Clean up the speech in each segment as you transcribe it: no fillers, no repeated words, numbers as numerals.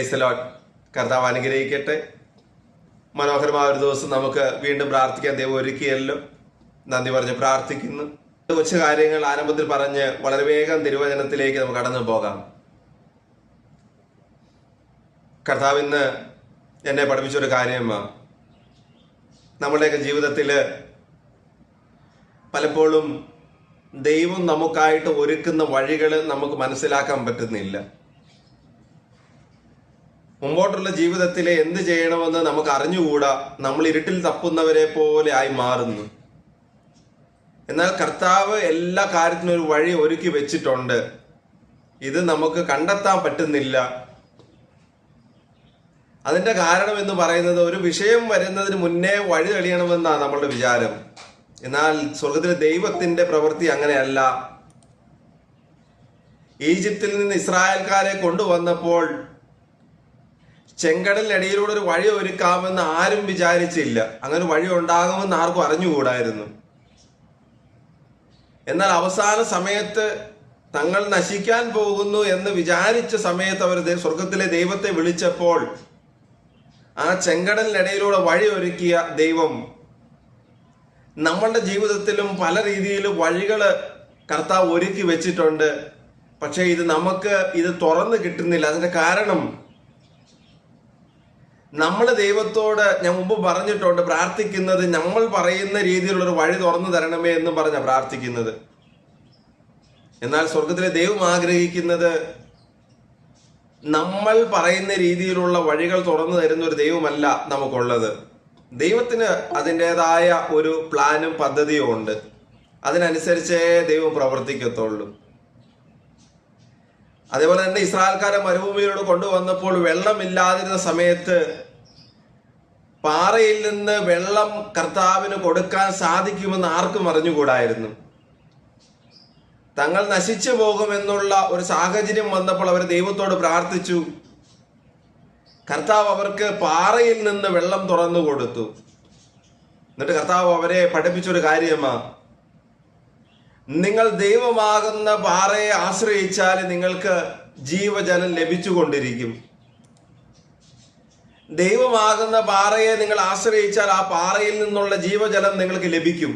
Praise the Lord. കർത്താവ് അനുഗ്രഹിക്കട്ടെ. മനോഹരമായ ഒരു ദിവസം നമുക്ക് വീണ്ടും പ്രാർത്ഥിക്കാൻ ദൈവം ഒരുക്കിയല്ലോ. നന്ദി പറഞ്ഞ് പ്രാർത്ഥിക്കുന്നു. കുറച്ച് കാര്യങ്ങൾ ആരംഭത്തിൽ പറഞ്ഞ് വളരെ വേഗം തിരുവചനത്തിലേക്ക് നമുക്ക് കടന്നു പോകാം. കർത്താവ് ഇന്ന് എന്നെ പഠിപ്പിച്ചൊരു കാര്യമാണ്, നമ്മുടെയൊക്കെ ജീവിതത്തിൽ പലപ്പോഴും ദൈവം നമുക്കായിട്ട് ഒരുക്കുന്ന വഴികൾ നമുക്ക് മനസ്സിലാക്കാൻ പറ്റുന്നില്ല. മുമ്പോട്ടുള്ള ജീവിതത്തിൽ എന്ത് ചെയ്യണമെന്ന് നമുക്ക് അറിഞ്ഞുകൂടാ. നമ്മൾ ഇരുട്ടിൽ തപ്പുന്നവരെ പോലെ ആയി മാറുന്നു. എന്നാൽ കർത്താവ് എല്ലാ കാര്യത്തിനും ഒരു വഴി ഒരുക്കി വെച്ചിട്ടുണ്ട്. ഇത് നമുക്ക് കണ്ടെത്താൻ പറ്റുന്നില്ല. അതിന്റെ കാരണം എന്ന് പറയുന്നത്, ഒരു വിഷയം വരുന്നതിന് മുന്നേ വഴി തെളിയണമെന്നാണ് നമ്മളുടെ വിചാരം. എന്നാൽ സ്വർഗത്തിലെ ദൈവത്തിന്റെ പ്രവൃത്തി അങ്ങനെയല്ല. ഈജിപ്തിൽ നിന്ന് ഇസ്രായേൽക്കാരെ കൊണ്ടുവന്നപ്പോൾ ചെങ്കടലിനടിയിലൂടെ ഒരു വഴി ഒരുക്കാമെന്ന് ആരും വിചാരിച്ചില്ല. അങ്ങനെ വഴി ഉണ്ടാകുമെന്ന് ആർക്കും അറിഞ്ഞുകൂടായിരുന്നു. എന്നാൽ അവസാന സമയത്ത് തങ്ങൾ നശിക്കാൻ പോകുന്നു എന്ന് വിചാരിച്ച സമയത്ത് അവർ സ്വർഗത്തിലെ ദൈവത്തെ വിളിച്ചപ്പോൾ ആ ചെങ്കടലിനിടയിലൂടെ വഴി ഒരുക്കിയ ദൈവം നമ്മളുടെ ജീവിതത്തിലും പല രീതിയിൽ വഴികൾ കർത്താവ് ഒരുക്കി വെച്ചിട്ടുണ്ട്. പക്ഷെ നമുക്ക് ഇത് തുറന്നു കിട്ടുന്നില്ല. അതിന്റെ കാരണം, നമ്മൾ ദൈവത്തോട് ഞാൻ മുമ്പ് പറഞ്ഞിട്ടുണ്ട്, പ്രാർത്ഥിക്കുന്നത് നമ്മൾ പറയുന്ന രീതിയിലുള്ളൊരു വഴി തുറന്നു തരണമേ എന്ന് പറഞ്ഞ പ്രാർത്ഥിക്കുന്നത്. എന്നാൽ സ്വർഗത്തിലെ ദൈവം ആഗ്രഹിക്കുന്നത് നമ്മൾ പറയുന്ന രീതിയിലുള്ള വഴികൾ തുറന്നു തരുന്ന ഒരു ദൈവമല്ല നമുക്കുള്ളത്. ദൈവത്തിന് അതിൻ്റെതായ ഒരു പ്ലാനും പദ്ധതിയും ഉണ്ട്. അതിനനുസരിച്ചേ ദൈവം പ്രവർത്തിക്കത്തുള്ളൂ. അതേപോലെ തന്നെ ഇസ്രായേൽക്കാരെ മരുഭൂമിയിലൂടെ കൊണ്ടുവന്നപ്പോൾ വെള്ളമില്ലാതിരുന്ന സമയത്ത് പാറയിൽ നിന്ന് വെള്ളം കർത്താവിന് കൊടുക്കാൻ സാധിക്കുമെന്ന് ആർക്കും അറിഞ്ഞുകൂടായിരുന്നു. തങ്ങൾ നശിച്ചു പോകുമെന്നുള്ള ഒരു സാഹചര്യം വന്നപ്പോൾ അവർ ദൈവത്തോട് പ്രാർത്ഥിച്ചു. കർത്താവ് അവർക്ക് പാറയിൽ നിന്ന് വെള്ളം തുറന്നു കൊടുത്തു. എന്നിട്ട് കർത്താവ് അവരെ പഠിപ്പിച്ചൊരു കാര്യമാ, നിങ്ങൾ ദൈവമാകുന്ന പാറയെ ആശ്രയിച്ചാൽ നിങ്ങൾക്ക് ജീവജലം ലഭിച്ചുകൊണ്ടിരിക്കും. ദൈവമാകുന്ന പാറയെ നിങ്ങൾ ആശ്രയിച്ചാൽ ആ പാറയിൽ നിന്നുള്ള ജീവജലം നിങ്ങൾക്ക് ലഭിക്കും.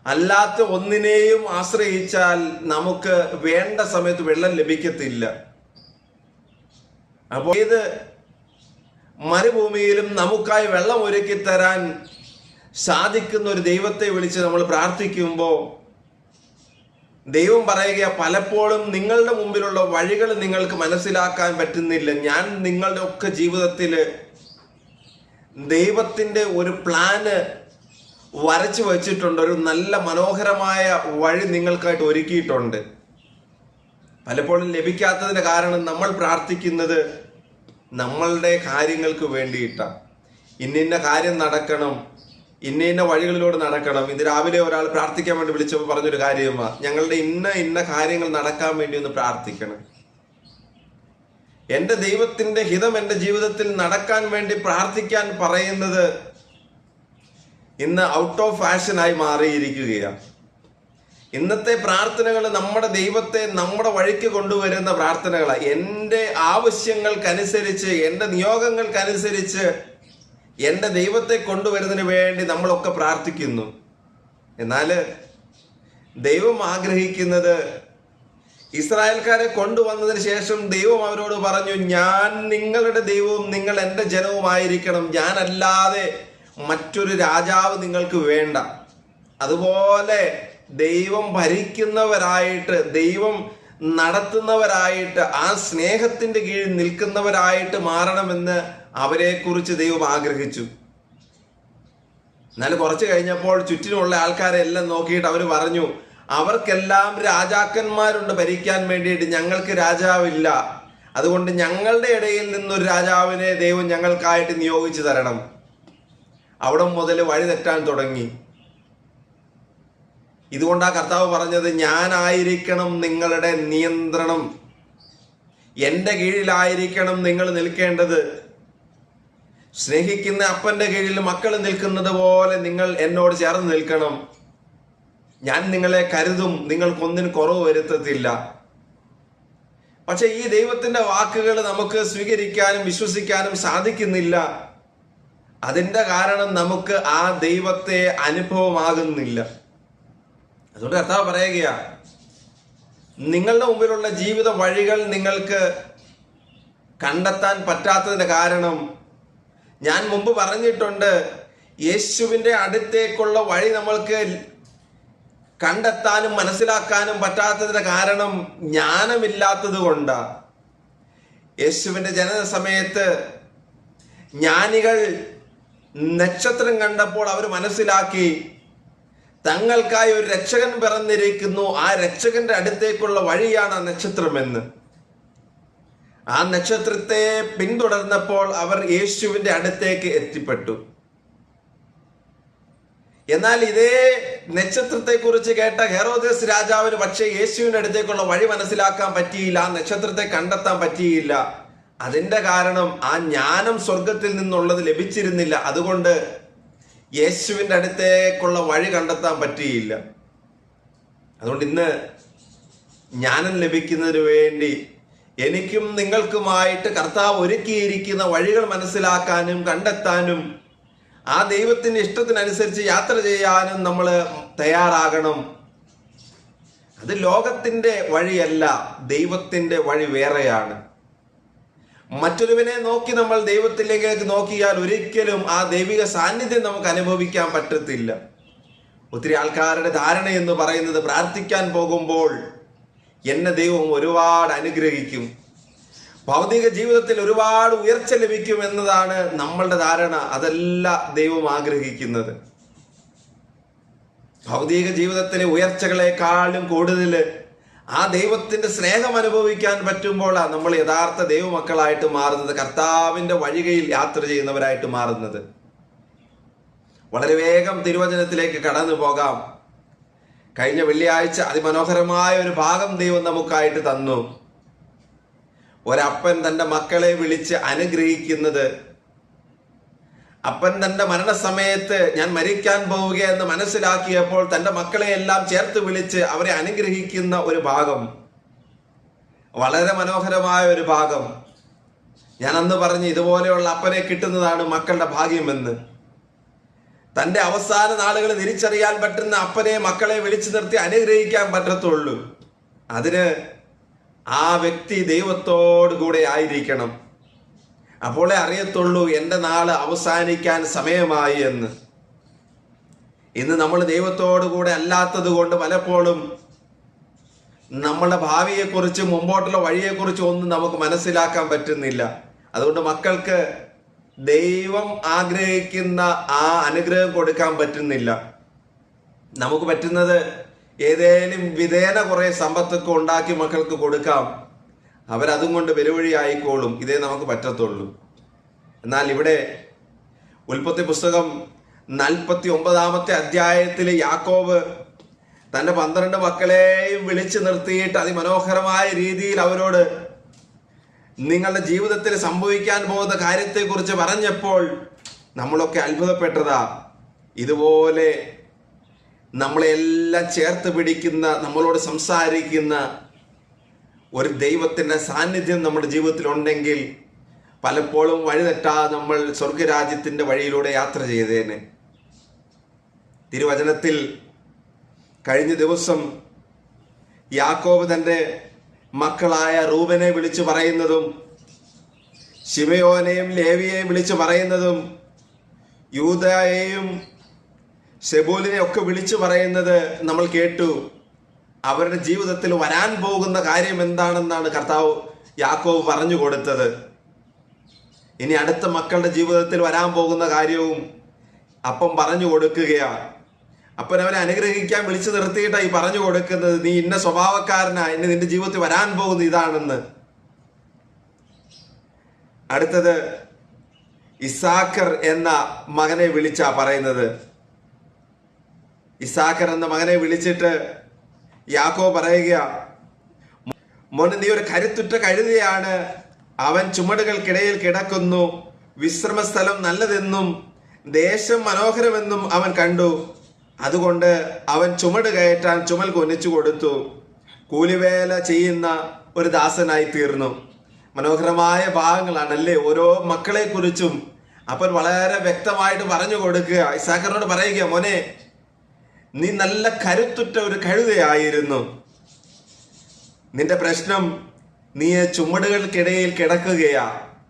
അല്ലാത്ത ഒന്നിനെയും ആശ്രയിച്ചാൽ നമുക്ക് വേണ്ട സമയത്ത് വെള്ളം ലഭിക്കത്തില്ല. അപ്പോൾ ഇത് മരുഭൂമിയിലും നമുക്കായി വെള്ളം ഒരുക്കി തരാൻ സാധിക്കുന്ന ഒരു ദൈവത്തെ വിളിച്ച് നമ്മൾ പ്രാർത്ഥിക്കുമ്പോൾ ദൈവം പറയുക, പലപ്പോഴും നിങ്ങളുടെ മുമ്പിലുള്ള വഴികൾ നിങ്ങൾക്ക് മനസ്സിലാക്കാൻ പറ്റുന്നില്ല. ഞാൻ നിങ്ങളുടെ ഒക്കെ ജീവിതത്തിൽ ദൈവത്തിന്റെ ഒരു പ്ലാന് വരച്ചു വച്ചിട്ടുണ്ട്. ഒരു നല്ല മനോഹരമായ വഴി നിങ്ങൾക്കായിട്ട് ഒരുക്കിയിട്ടുണ്ട്. പലപ്പോഴും ലഭിക്കാത്തതിന്റെ കാരണം നമ്മൾ പ്രാർത്ഥിക്കുന്നത് നമ്മളുടെ കാര്യങ്ങൾക്ക് വേണ്ടിയിട്ടാണ്. ഇന്ന കാര്യം നടക്കണം, ഇന്ന വഴികളിലൂടെ നടക്കണം. ഇന്ന് രാവിലെ ഒരാൾ പ്രാർത്ഥിക്കാൻ വേണ്ടി വിളിച്ചപ്പോൾ പറഞ്ഞൊരു കാര്യമാണ്, ഞങ്ങളുടെ ഇന്ന കാര്യങ്ങൾ നടക്കാൻ വേണ്ടി ഒന്ന് പ്രാർത്ഥിക്കണം. എൻ്റെ ദൈവത്തിന്റെ ഹിതം എൻ്റെ ജീവിതത്തിൽ നടക്കാൻ വേണ്ടി പ്രാർത്ഥിക്കാൻ പറയുന്നത് ഇന്ന് ഔട്ട് ഓഫ് ഫാഷനായി മാറിയിരിക്കുകയാണ്. ഇന്നത്തെ പ്രാർത്ഥനകൾ നമ്മുടെ ദൈവത്തെ നമ്മുടെ വഴിക്ക് കൊണ്ടുവരുന്ന പ്രാർത്ഥനകളാണ്. എൻ്റെ ആവശ്യങ്ങൾക്കനുസരിച്ച്, എൻ്റെ നിയോഗങ്ങൾക്കനുസരിച്ച് എൻ്റെ ദൈവത്തെ കൊണ്ടുവരുന്നതിന് വേണ്ടി നമ്മളൊക്കെ പ്രാർത്ഥിക്കുന്നു. എന്നാൽ ദൈവം ആഗ്രഹിക്കുന്നത്, ഇസ്രായേൽക്കാരെ കൊണ്ടുവന്നതിന് ശേഷം ദൈവം അവരോട് പറഞ്ഞു, ഞാൻ നിങ്ങളുടെ ദൈവവും നിങ്ങൾ എൻ്റെ ജനവുമായിരിക്കണം. ഞാനല്ലാതെ മറ്റൊരു രാജാവ് നിങ്ങൾക്ക് വേണ്ട. അതുപോലെ ദൈവം ഭരിക്കുന്നവരായിട്ട്, ദൈവം നടത്തുന്നവരായിട്ട്, ആ സ്നേഹത്തിന്റെ കീഴിൽ നിൽക്കുന്നവരായിട്ട് മാറണമെന്ന് അവരെ കുറിച്ച് ദൈവം ആഗ്രഹിച്ചു. എന്നാൽ കുറച്ച് കഴിഞ്ഞപ്പോൾ ചുറ്റിനുള്ള ആൾക്കാരെല്ലാം നോക്കിയിട്ട് അവർ പറഞ്ഞു, അവർക്കെല്ലാം രാജാക്കന്മാരുണ്ട് ഭരിക്കാൻ വേണ്ടിയിട്ട്, ഞങ്ങൾക്ക് രാജാവില്ല. അതുകൊണ്ട് ഞങ്ങളുടെ ഇടയിൽ നിന്നൊരു രാജാവിനെ ദൈവം ഞങ്ങൾക്കായിട്ട് നിയോഗിച്ചു തരണം. അവിടെ മുതൽ വഴി തെറ്റാൻ തുടങ്ങി. ഇതുകൊണ്ടാ കർത്താവ് പറഞ്ഞത്, ഞാനായിരിക്കണം നിങ്ങളുടെ നിയന്ത്രണം, എൻ്റെ കീഴിലായിരിക്കണം നിങ്ങൾ നിൽക്കേണ്ടത്. സ്നേഹിക്കുന്ന അപ്പന്റെ കീഴിൽ മക്കൾ നിൽക്കുന്നത് പോലെ നിങ്ങൾ എന്നോട് ചേർന്ന് നിൽക്കണം. ഞാൻ നിങ്ങളെ കരുതും, നിങ്ങൾക്കൊന്നിനും കുറവ് വരുത്തത്തില്ല. പക്ഷെ ഈ ദൈവത്തിന്റെ വാക്കുകൾ നമുക്ക് സ്വീകരിക്കാനും വിശ്വസിക്കാനും സാധിക്കുന്നില്ല. അതിന്റെ കാരണം നമുക്ക് ആ ദൈവത്തെ അനുഭവമാകുന്നില്ല. അതുകൊണ്ട് കർത്താവ് പറയുകയാ, നിങ്ങളുടെ മുമ്പിലുള്ള ജീവിത വഴികൾ നിങ്ങൾക്ക് കണ്ടെത്താൻ പറ്റാത്തതിന്റെ കാരണം ഞാൻ മുമ്പ് പറഞ്ഞിട്ടുണ്ട്. യേശുവിന്റെ അടുത്തേക്കുള്ള വഴി നമ്മൾക്ക് കണ്ടെത്താനും മനസ്സിലാക്കാനും പറ്റാത്തതിന്റെ കാരണം ജ്ഞാനമില്ലാത്തത് കൊണ്ടാണ്. യേശുവിന്റെ ജനന സമയത്ത് ജ്ഞാനികൾ നക്ഷത്രം കണ്ടപ്പോൾ അവർ മനസ്സിലാക്കി തങ്ങൾക്കായി ഒരു രക്ഷകൻ പിറന്നിരിക്കുന്നു, ആ രക്ഷകന്റെ അടുത്തേക്കുള്ള വഴിയാണ് ആ നക്ഷത്രമെന്ന്. ആ നക്ഷത്രത്തെ പിന്തുടർന്നപ്പോൾ അവർ യേശുവിന്റെ അടുത്തേക്ക് എത്തിപ്പെട്ടു. എന്നാൽ ഇതേ നക്ഷത്രത്തെ കുറിച്ച് കേട്ട ഹെറോദേസ് രാജാവിന് പക്ഷേ യേശുവിന്റെ അടുത്തേക്കുള്ള വഴി മനസ്സിലാക്കാൻ പറ്റിയില്ല, ആ നക്ഷത്രത്തെ കണ്ടെത്താൻ പറ്റിയില്ല. അതിന്റെ കാരണം ആ ജ്ഞാനം സ്വർഗത്തിൽ നിന്നുള്ളത് ലഭിച്ചിരുന്നില്ല. അതുകൊണ്ട് യേശുവിന്റെ അടുത്തേക്കുള്ള വഴി കണ്ടെത്താൻ പറ്റിയില്ല. അതുകൊണ്ട് ഇന്ന് ജ്ഞാനം ലഭിക്കുന്നതിന് വേണ്ടി എനിക്കും നിങ്ങൾക്കുമായിട്ട് കർത്താവ് ഒരുക്കിയിരിക്കുന്ന വഴികൾ മനസ്സിലാക്കാനും കണ്ടെത്താനും ആ ദൈവത്തിന്റെ ഇഷ്ടത്തിനനുസരിച്ച് യാത്ര ചെയ്യാനും നമ്മൾ തയ്യാറാകണം. അത് ലോകത്തിന്റെ വഴിയല്ല, ദൈവത്തിന്റെ വഴി വേറെയാണ്. മറ്റൊരുവനെ നോക്കി നമ്മൾ ദൈവത്തിലേക്ക് നോക്കിയാൽ ഒരിക്കലും ആ ദൈവിക സാന്നിധ്യം നമുക്ക് അനുഭവിക്കാൻ പറ്റത്തില്ല. ഒത്തിരി ആൾക്കാരുടെ ധാരണ എന്ന് പറയുന്നത് പ്രാർത്ഥിക്കാൻ പോകുമ്പോൾ എന്നെ ദൈവം ഒരുപാട് അനുഗ്രഹിക്കും, ഭൗതിക ജീവിതത്തിൽ ഒരുപാട് ഉയർച്ച ലഭിക്കും എന്നതാണ് നമ്മളുടെ ധാരണ. അതല്ല ദൈവം ആഗ്രഹിക്കുന്നത്. ഭൗതിക ജീവിതത്തിലെ ഉയർച്ചകളെക്കാളും കൂടുതൽ ആ ദൈവത്തിന്റെ സ്നേഹം അനുഭവിക്കാൻ പറ്റുമ്പോഴാണ് നമ്മൾ യഥാർത്ഥ ദൈവമക്കളായിട്ട് മാറുന്നത്, കർത്താവിന്റെ വഴികയിൽ യാത്ര ചെയ്യുന്നവരായിട്ട് മാറുന്നത്. വളരെ വേഗം തിരുവചനത്തിലേക്ക് കടന്നു പോകാം. കഴിഞ്ഞ വെള്ളിയാഴ്ച അതിമനോഹരമായ ഒരു ഭാഗം ദൈവം നമുക്കായിട്ട് തന്നു. ഒരപ്പൻ തൻ്റെ മക്കളെ വിളിച്ച് അനുഗ്രഹിക്കുന്നത്, അപ്പൻ തൻ്റെ മരണസമയത്ത് ഞാൻ മരിക്കാൻ പോവുകയെന്ന് മനസ്സിലാക്കിയപ്പോൾ തൻ്റെ മക്കളെ എല്ലാം ചേർത്ത് വിളിച്ച് അവരെ അനുഗ്രഹിക്കുന്ന ഒരു ഭാഗം, വളരെ മനോഹരമായ ഒരു ഭാഗം. ഞാൻ അന്ന് പറഞ്ഞു, ഇതുപോലെയുള്ള അപ്പനെ കിട്ടുന്നതാണ് മക്കളുടെ ഭാഗ്യമെന്ന്. തൻ്റെ അവസാന നാളുകൾ തിരിച്ചറിയാൻ പറ്റുന്ന അപ്പനെ മക്കളെ വിളിച്ചു നിർത്തി അനുഗ്രഹിക്കാൻ പറ്റത്തുള്ളൂ. അതിന് ആ വ്യക്തി ദൈവത്തോടു കൂടെ ആയിരിക്കണം. അപ്പോളേ അറിയത്തുള്ളൂ എൻ്റെ നാള് അവസാനിക്കാൻ സമയമായി എന്ന്. ഇന്ന് നമ്മൾ ദൈവത്തോടു കൂടെ അല്ലാത്തത് കൊണ്ട് പലപ്പോഴും നമ്മുടെ ഭാവിയെക്കുറിച്ച് മുമ്പോട്ടുള്ള വഴിയെക്കുറിച്ച് ഒന്നും നമുക്ക് മനസ്സിലാക്കാൻ പറ്റുന്നില്ല. അതുകൊണ്ട് മക്കൾക്ക് ദൈവം ആഗ്രഹിക്കുന്ന ആ അനുഗ്രഹം കൊടുക്കാൻ പറ്റുന്നില്ല. നമുക്ക് പറ്റുന്നത് ഏതേലും വിധേന കുറെ സമ്പത്തൊക്കെ ഉണ്ടാക്കി മക്കൾക്ക് കൊടുക്കാം, അവരതും കൊണ്ട് വെലുവഴി ആയിക്കോളും. ഇതേ നമുക്ക് പറ്റത്തുള്ളൂ. എന്നാൽ ഇവിടെ ഉൽപ്പത്തി പുസ്തകം 49-ാമത്തെ അധ്യായത്തിൽ യാക്കോബ് തൻ്റെ 12 മക്കളെയും വിളിച്ചു നിർത്തിയിട്ട് അതിമനോഹരമായ രീതിയിൽ അവരോട് നിങ്ങളുടെ ജീവിതത്തിൽ സംഭവിക്കാൻ പോകുന്ന കാര്യത്തെക്കുറിച്ച് പറഞ്ഞപ്പോൾ നമ്മളൊക്കെ അത്ഭുതപ്പെട്ടതാ. ഇതുപോലെ നമ്മളെല്ലാം ചേർത്ത് പിടിക്കുന്ന, നമ്മളോട് സംസാരിക്കുന്ന ഒരു ദൈവത്തിൻ്റെ സാന്നിധ്യം നമ്മുടെ ജീവിതത്തിൽ ഉണ്ടെങ്കിൽ പലപ്പോഴും വഴിതെറ്റാതെ നമ്മൾ സ്വർഗരാജ്യത്തിൻ്റെ വഴിയിലൂടെ യാത്ര ചെയ്തേനെ. തിരുവചനത്തിൽ കഴിഞ്ഞ ദിവസം യാക്കോബ് തൻ്റെ മക്കളായ റൂബനെ വിളിച്ചു പറയുന്നതും ശിമയോനെയും ലേവിയെയും വിളിച്ചു പറയുന്നതും യൂദയെയും സെബൂലിനെ ഒക്കെ വിളിച്ചു പറയുന്നത് നമ്മൾ കേട്ടു. അവരുടെ ജീവിതത്തിൽ വരാൻ പോകുന്ന കാര്യം എന്താണെന്നാണ് കർത്താവ് യാക്കോബ് പറഞ്ഞു കൊടുത്തത്. ഇനി അടുത്ത മക്കളുടെ ജീവിതത്തിൽ വരാൻ പോകുന്ന കാര്യവും അപ്പം പറഞ്ഞു കൊടുക്കുകയാണ്. അപ്പൻ അവനെ അനുഗ്രഹിക്കാൻ വിളിച്ചു നിർത്തിയിട്ടാണ് ഈ പറഞ്ഞു കൊടുക്കുന്നത്, നീ ഇന്ന സ്വഭാവക്കാരനാ, ഇന്ന് നിന്റെ ജീവിതത്തിൽ വരാൻ പോകുന്ന ഇതാണെന്ന്. അടുത്തത് ഇസാക്കർ എന്ന മകനെ വിളിച്ചാ പറയുന്നത്. ഇസാക്കർ എന്ന മകനെ വിളിച്ചിട്ട് യാക്കോബ് പറയുക, മോനെ നീ ഒരു കരുത്തുറ്റ കഴുതയാണ്, അവൻ ചുമടുകൾക്കിടയിൽ കിടക്കുന്നു, വിശ്രമസ്ഥലം നല്ലതെന്നും ദേശം മനോഹരമെന്നും അവൻ കണ്ടു. അതുകൊണ്ട് അവൻ ചുമട് കയറ്റാൻ ചുമൽ കൊന്നിച്ചു കൊടുത്തു. കൂലിവേല ചെയ്യുന്ന ഒരു ദാസനായി തീർന്നു. മനോഹരമായ ഭാഗങ്ങളാണല്ലേ ഓരോ മക്കളെ കുറിച്ചും അപ്പൻ വളരെ വ്യക്തമായിട്ട് പറഞ്ഞു കൊടുക്കുക. ഇസാഖറിനോട് പറയുക, മോനെ, നീ നല്ല കരുത്തുറ്റ ഒരു കഴുതയായിരുന്നു. നിന്റെ പ്രശ്നം, നീ ചുമടുകൾക്കിടയിൽ കിടക്കുകയാ.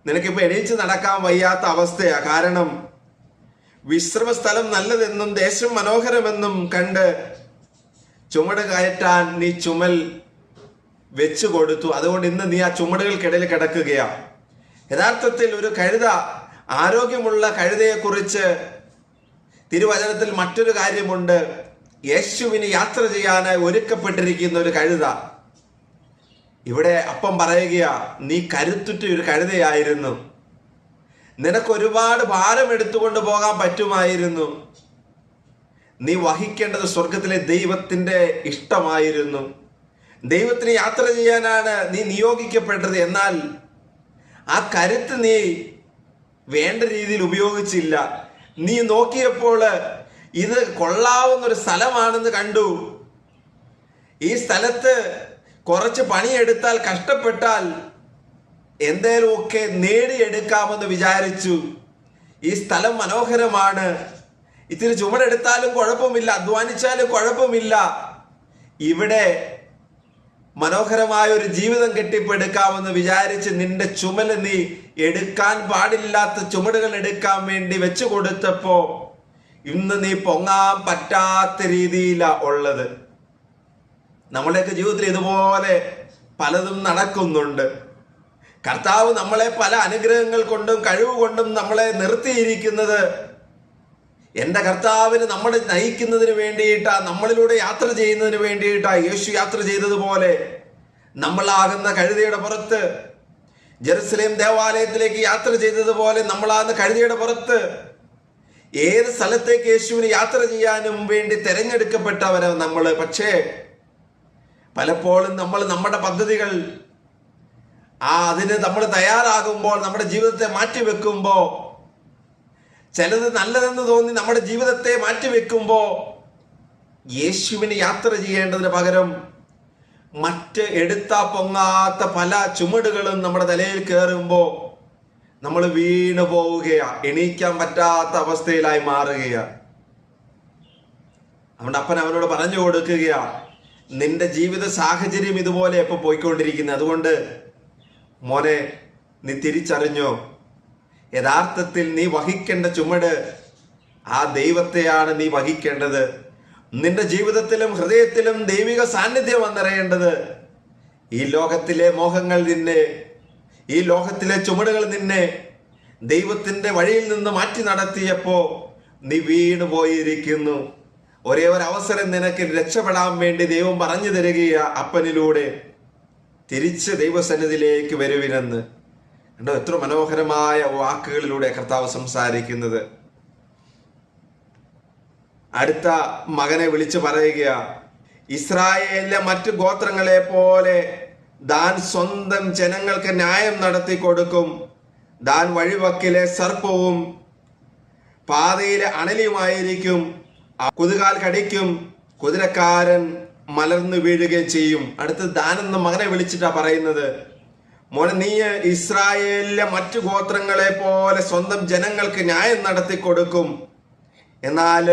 നിനക്കിപ്പോ എണീച്ച് നടക്കാൻ വയ്യാത്ത അവസ്ഥയാ. കാരണം വിശ്രമ സ്ഥലം നല്ലതെന്നും ദേശം മനോഹരമെന്നും കണ്ട് ചുമട് കയറ്റാൻ നീ ചുമൽ വെച്ചു കൊടുത്തു. അതുകൊണ്ട് ഇന്ന് നീ ആ ചുമടുകൾക്കിടയിൽ കിടക്കുകയാ. യഥാർത്ഥത്തിൽ ഒരു കഴുത, ആരോഗ്യമുള്ള കഴുതയെ കുറിച്ച് തിരുവചനത്തിൽ മറ്റൊരു കാര്യമുണ്ട്. യേശുവിന് യാത്ര ചെയ്യാനായി ഒരുക്കപ്പെട്ടിരിക്കുന്ന ഒരു കഴുത. ഇവിടെ അപ്പം പറയുക, നീ കരുത്തുറ്റ ഒരു കഴുതയായിരുന്നു. നിനക്ക് ഒരുപാട് ഭാരം എടുത്തുകൊണ്ട് പോകാൻ പറ്റുമായിരുന്നു. നീ വഹിക്കേണ്ടത് സ്വർഗത്തിലെ ദൈവത്തിന്റെ ഇഷ്ടമായിരുന്നു. ദൈവത്തിന് യാത്ര ചെയ്യാനാണ് നീ നിയോഗിക്കപ്പെട്ടത്. എന്നാൽ ആ കരുത്ത് നീ വേണ്ട രീതിയിൽ ഉപയോഗിച്ചില്ല. നീ നോക്കിയപ്പോൾ ഇത് കൊള്ളാവുന്നൊരു സ്ഥലമാണെന്ന് കണ്ടു. ഈ സ്ഥലത്ത് കുറച്ച് പണിയെടുത്താൽ, കഷ്ടപ്പെട്ടാൽ എന്തേലുമൊക്കെ നേടിയെടുക്കാമെന്ന് വിചാരിച്ചു. ഈ സ്ഥലം മനോഹരമാണ്, ഇത്തിരി ചുമടെടുത്താലും കുഴപ്പമില്ല, അധ്വാനിച്ചാലും കുഴപ്പമില്ല, ഇവിടെ മനോഹരമായ ഒരു ജീവിതം കെട്ടിപ്പടുക്കാമെന്ന് വിചാരിച്ച് നിന്റെ ചുമല് നീ എടുക്കാൻ പാടില്ലാത്ത ചുമടുകൾ എടുക്കാൻ വേണ്ടി വെച്ചു കൊടുത്തപ്പോ ഇന്ന് നീ പൊങ്ങാൻ പറ്റാത്ത രീതിയിലാ ഉള്ളത്. നമ്മുടെയൊക്കെ ജീവിതത്തിൽ ഇതുപോലെ പലതും നടക്കുന്നുണ്ട്. കർത്താവ് നമ്മളെ പല അനുഗ്രഹങ്ങൾ കൊണ്ടും കഴിവ് കൊണ്ടും നമ്മളെ നിർത്തിയിരിക്കുന്നത് എൻ്റെ കർത്താവിന് നമ്മളെ നയിക്കുന്നതിന് വേണ്ടിയിട്ടാ, നമ്മളിലൂടെ യാത്ര ചെയ്യുന്നതിന് വേണ്ടിയിട്ടാ. യേശു യാത്ര ചെയ്തതുപോലെ നമ്മളാകുന്ന കഴുതയുടെ പുറത്ത്, ജെറുസലേം ദേവാലയത്തിലേക്ക് യാത്ര ചെയ്തതുപോലെ നമ്മളാകുന്ന കഴുതയുടെ പുറത്ത് ഏത് സ്ഥലത്തേക്ക് യേശുവിന് യാത്ര ചെയ്യാനും വേണ്ടി തിരഞ്ഞെടുക്കപ്പെട്ടവരാണ് നമ്മൾ. പക്ഷേ പലപ്പോഴും നമ്മൾ നമ്മുടെ പദ്ധതികൾ അതിന് നമ്മൾ തയ്യാറാകുമ്പോൾ, നമ്മുടെ ജീവിതത്തെ മാറ്റിവെക്കുമ്പോൾ, ചിലത് നല്ലതെന്ന് തോന്നി നമ്മുടെ ജീവിതത്തെ മാറ്റിവെക്കുമ്പോൾ യേശുവിന് യാത്ര ചെയ്യേണ്ടതിന് പകരം മറ്റ് എടുത്താ പൊങ്ങാത്ത പല ചുമടുകളും നമ്മുടെ തലയിൽ കയറുമ്പോൾ നമ്മൾ വീണു പോവുകയാ, എണീക്കാൻ പറ്റാത്ത അവസ്ഥയിലായി മാറുകയാ. അതുകൊണ്ട് അപ്പൻ അവനോട് പറഞ്ഞു കൊടുക്കുകയാ, നിന്റെ ജീവിത സാഹചര്യം ഇതുപോലെ എപ്പോൾ പോയിക്കൊണ്ടിരിക്കുന്നത്. അതുകൊണ്ട് മോനെ, നീ തിരിച്ചറിഞ്ഞോ, യഥാർത്ഥത്തിൽ നീ വഹിക്കേണ്ട ചുമട് ആ ദൈവത്തെയാണ് നീ വഹിക്കേണ്ടത്. നിന്റെ ജീവിതത്തിലും ഹൃദയത്തിലും ദൈവിക സാന്നിധ്യം വന്നിറയേണ്ടത്. ഈ ലോകത്തിലെ മോഹങ്ങൾ നിന്നെ, ഈ ലോകത്തിലെ ചുമടുകൾ നിന്നെ ദൈവത്തിന്റെ വഴിയിൽ നിന്ന് മാറ്റി നടത്തിയപ്പോ നീ വീണു പോയിരിക്കുന്നു. ഒരേ ഒരു അവസരം നിനക്ക് രക്ഷപ്പെടാൻ വേണ്ടി ദൈവം പറഞ്ഞു തരികയാ അപ്പനിലൂടെ, തിരിച്ച് ദൈവസന്നിധിയിലേക്ക് വരുവിനെന്ന്. കണ്ടോ, എത്ര മനോഹരമായ വാക്കുകളിലൂടെ കർത്താവ് സംസാരിക്കുന്നത്. അടുത്ത മകനെ വിളിച്ചു പറയുക, ഇസ്രായേലിലെ മറ്റു ഗോത്രങ്ങളെ പോലെ ദാൻ സ്വന്തം ജനങ്ങൾക്ക് ന്യായം നടത്തി കൊടുക്കും. ദാൻ വഴിവക്കിലെ സർപ്പവും പാതയിലെ അണലിയുമായിരിക്കും. കുതുകാൽ കടിക്കും, കുതിരക്കാരൻ മലർന്നു വീഴുകയും ചെയ്യും. അടുത്ത് ദാൻ എന്ന മകനെ വിളിച്ചിട്ടാ പറയുന്നത്, മോനെ, നീ ഇസ്രായേലിലെ മറ്റു ഗോത്രങ്ങളെ പോലെ സ്വന്തം ജനങ്ങൾക്ക് ന്യായം നടത്തി കൊടുക്കും. എന്നാൽ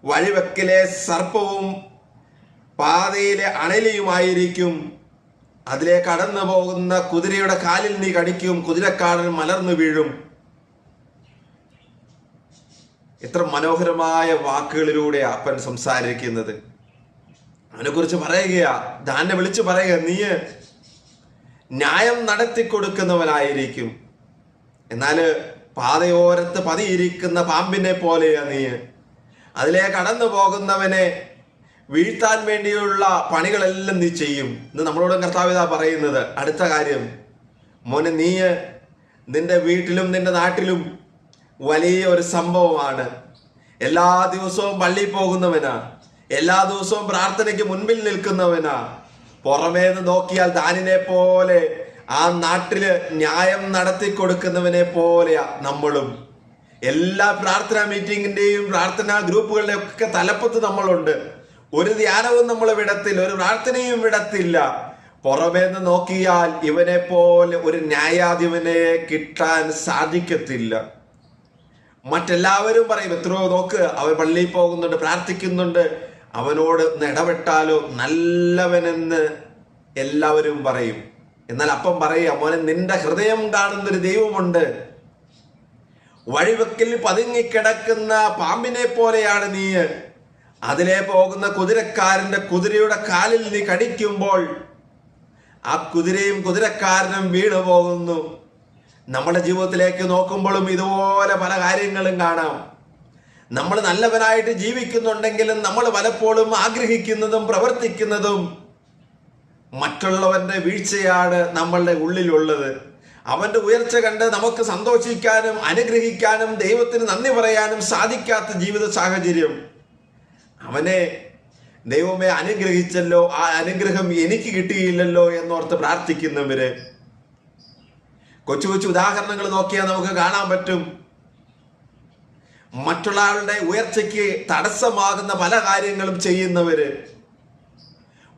വഴിവെക്കിലെ സർപ്പവും പാതയിലെ അണലിയുമായിരിക്കും. അതിലെ കടന്നു പോകുന്ന കുതിരയുടെ കാലിൽ നീ കടിക്കും, കുതിരക്കാരൻ മലർന്നു വീഴും. എത്ര മനോഹരമായ വാക്കുകളിലൂടെ അപ്പൻ സംസാരിക്കുന്നത്. അവനെ കുറിച്ച് പറയുകയാ, ദാനെ വിളിച്ചു പറയുക, നീ ന്യായം നടത്തി കൊടുക്കുന്നവനായിരിക്കും. എന്നാല് പാതയോരത്ത് പതിയിരിക്കുന്ന പാമ്പിനെ പോലെയാ നീ. അതിലെ കടന്നു പോകുന്നവനെ വീഴ്ത്താൻ വേണ്ടിയുള്ള പണികളെല്ലാം നീ ചെയ്യും. ഇന്ന് നമ്മളോട് കർത്താവ് ഇതാ പറയുന്നത്. അടുത്ത കാര്യം, മോനെ, നീ നിന്റെ വീട്ടിലും നിന്റെ നാട്ടിലും വലിയ ഒരു സംഭവമാണ്. എല്ലാ ദിവസവും പള്ളിയിൽ പോകുന്നവനാ, എല്ലാ ദിവസവും പ്രാർത്ഥനയ്ക്ക് മുൻപിൽ നിൽക്കുന്നവനാ. പുറമേന്ന് നോക്കിയാൽ ദാനിനെ പോലെ ആ നാട്ടില് ന്യായം നടത്തി കൊടുക്കുന്നവനെ പോലെയാ നമ്മളും. എല്ലാ പ്രാർത്ഥനാ മീറ്റിങ്ങിന്റെയും പ്രാർത്ഥനാ ഗ്രൂപ്പുകളുടെ ഒക്കെ തലപ്പത്ത് നമ്മളുണ്ട്. ഒരു ധ്യാനവും നമ്മൾ വിടത്തില്ല, ഒരു പ്രാർത്ഥനയും വിടത്തില്ല. പുറമേന്ന് നോക്കിയാൽ ഇവനെ പോലെ ഒരു ന്യായാധിപനെ കിട്ടാൻ സാധിക്കത്തില്ല. മറ്റെല്ലാവരും പറയും, എത്രയോ നോക്ക്, അവൻ പള്ളിയിൽ പോകുന്നുണ്ട്, പ്രാർത്ഥിക്കുന്നുണ്ട്, അവനോട് ഇടപെട്ടാലോ നല്ലവനെന്ന് എല്ലാവരും പറയും. എന്നാൽ അപ്പം പറയുക, മോനെ, നിന്റെ ഹൃദയം കാണുന്നൊരു ദൈവമുണ്ട്. വഴിവെക്കിൽ പതുങ്ങിക്കിടക്കുന്ന പാമ്പിനെ പോലെയാണ് നീ. അതിലെ പോകുന്ന കുതിരയുടെ കാലിൽ നീ കടിക്കുമ്പോൾ ആ കുതിരയും കുതിരക്കാരനും വീണു പോകുന്നു. നമ്മുടെ ജീവിതത്തിലേക്ക് നോക്കുമ്പോഴും ഇതുപോലെ പല കാര്യങ്ങളും കാണാം. നമ്മൾ നല്ലവനായിട്ട് ജീവിക്കുന്നുണ്ടെങ്കിലും നമ്മൾ പലപ്പോഴും ആഗ്രഹിക്കുന്നതും പ്രവർത്തിക്കുന്നതും മറ്റുള്ളവന്റെ വീഴ്ചയാണ് നമ്മളുടെ ഉള്ളിലുള്ളത്. അവന്റെ ഉയർച്ച കണ്ട് നമുക്ക് സന്തോഷിക്കാനും അനുഗ്രഹിക്കാനും ദൈവത്തിന് നന്ദി പറയാനും സാധിക്കാത്ത ജീവിത സാഹചര്യം. അവനെ ദൈവമേ അനുഗ്രഹിച്ചല്ലോ, ആ അനുഗ്രഹം എനിക്ക് കിട്ടിയില്ലല്ലോ എന്നോർത്ത് പ്രാർത്ഥിക്കുന്നവര്. കൊച്ചു കൊച്ചു ഉദാഹരണങ്ങൾ നോക്കിയാൽ നമുക്ക് കാണാൻ പറ്റും. മറ്റുള്ള ആളുടെ ഉയർച്ചയ്ക്ക് തടസ്സമാകുന്ന പല കാര്യങ്ങളും ചെയ്യുന്നവര്.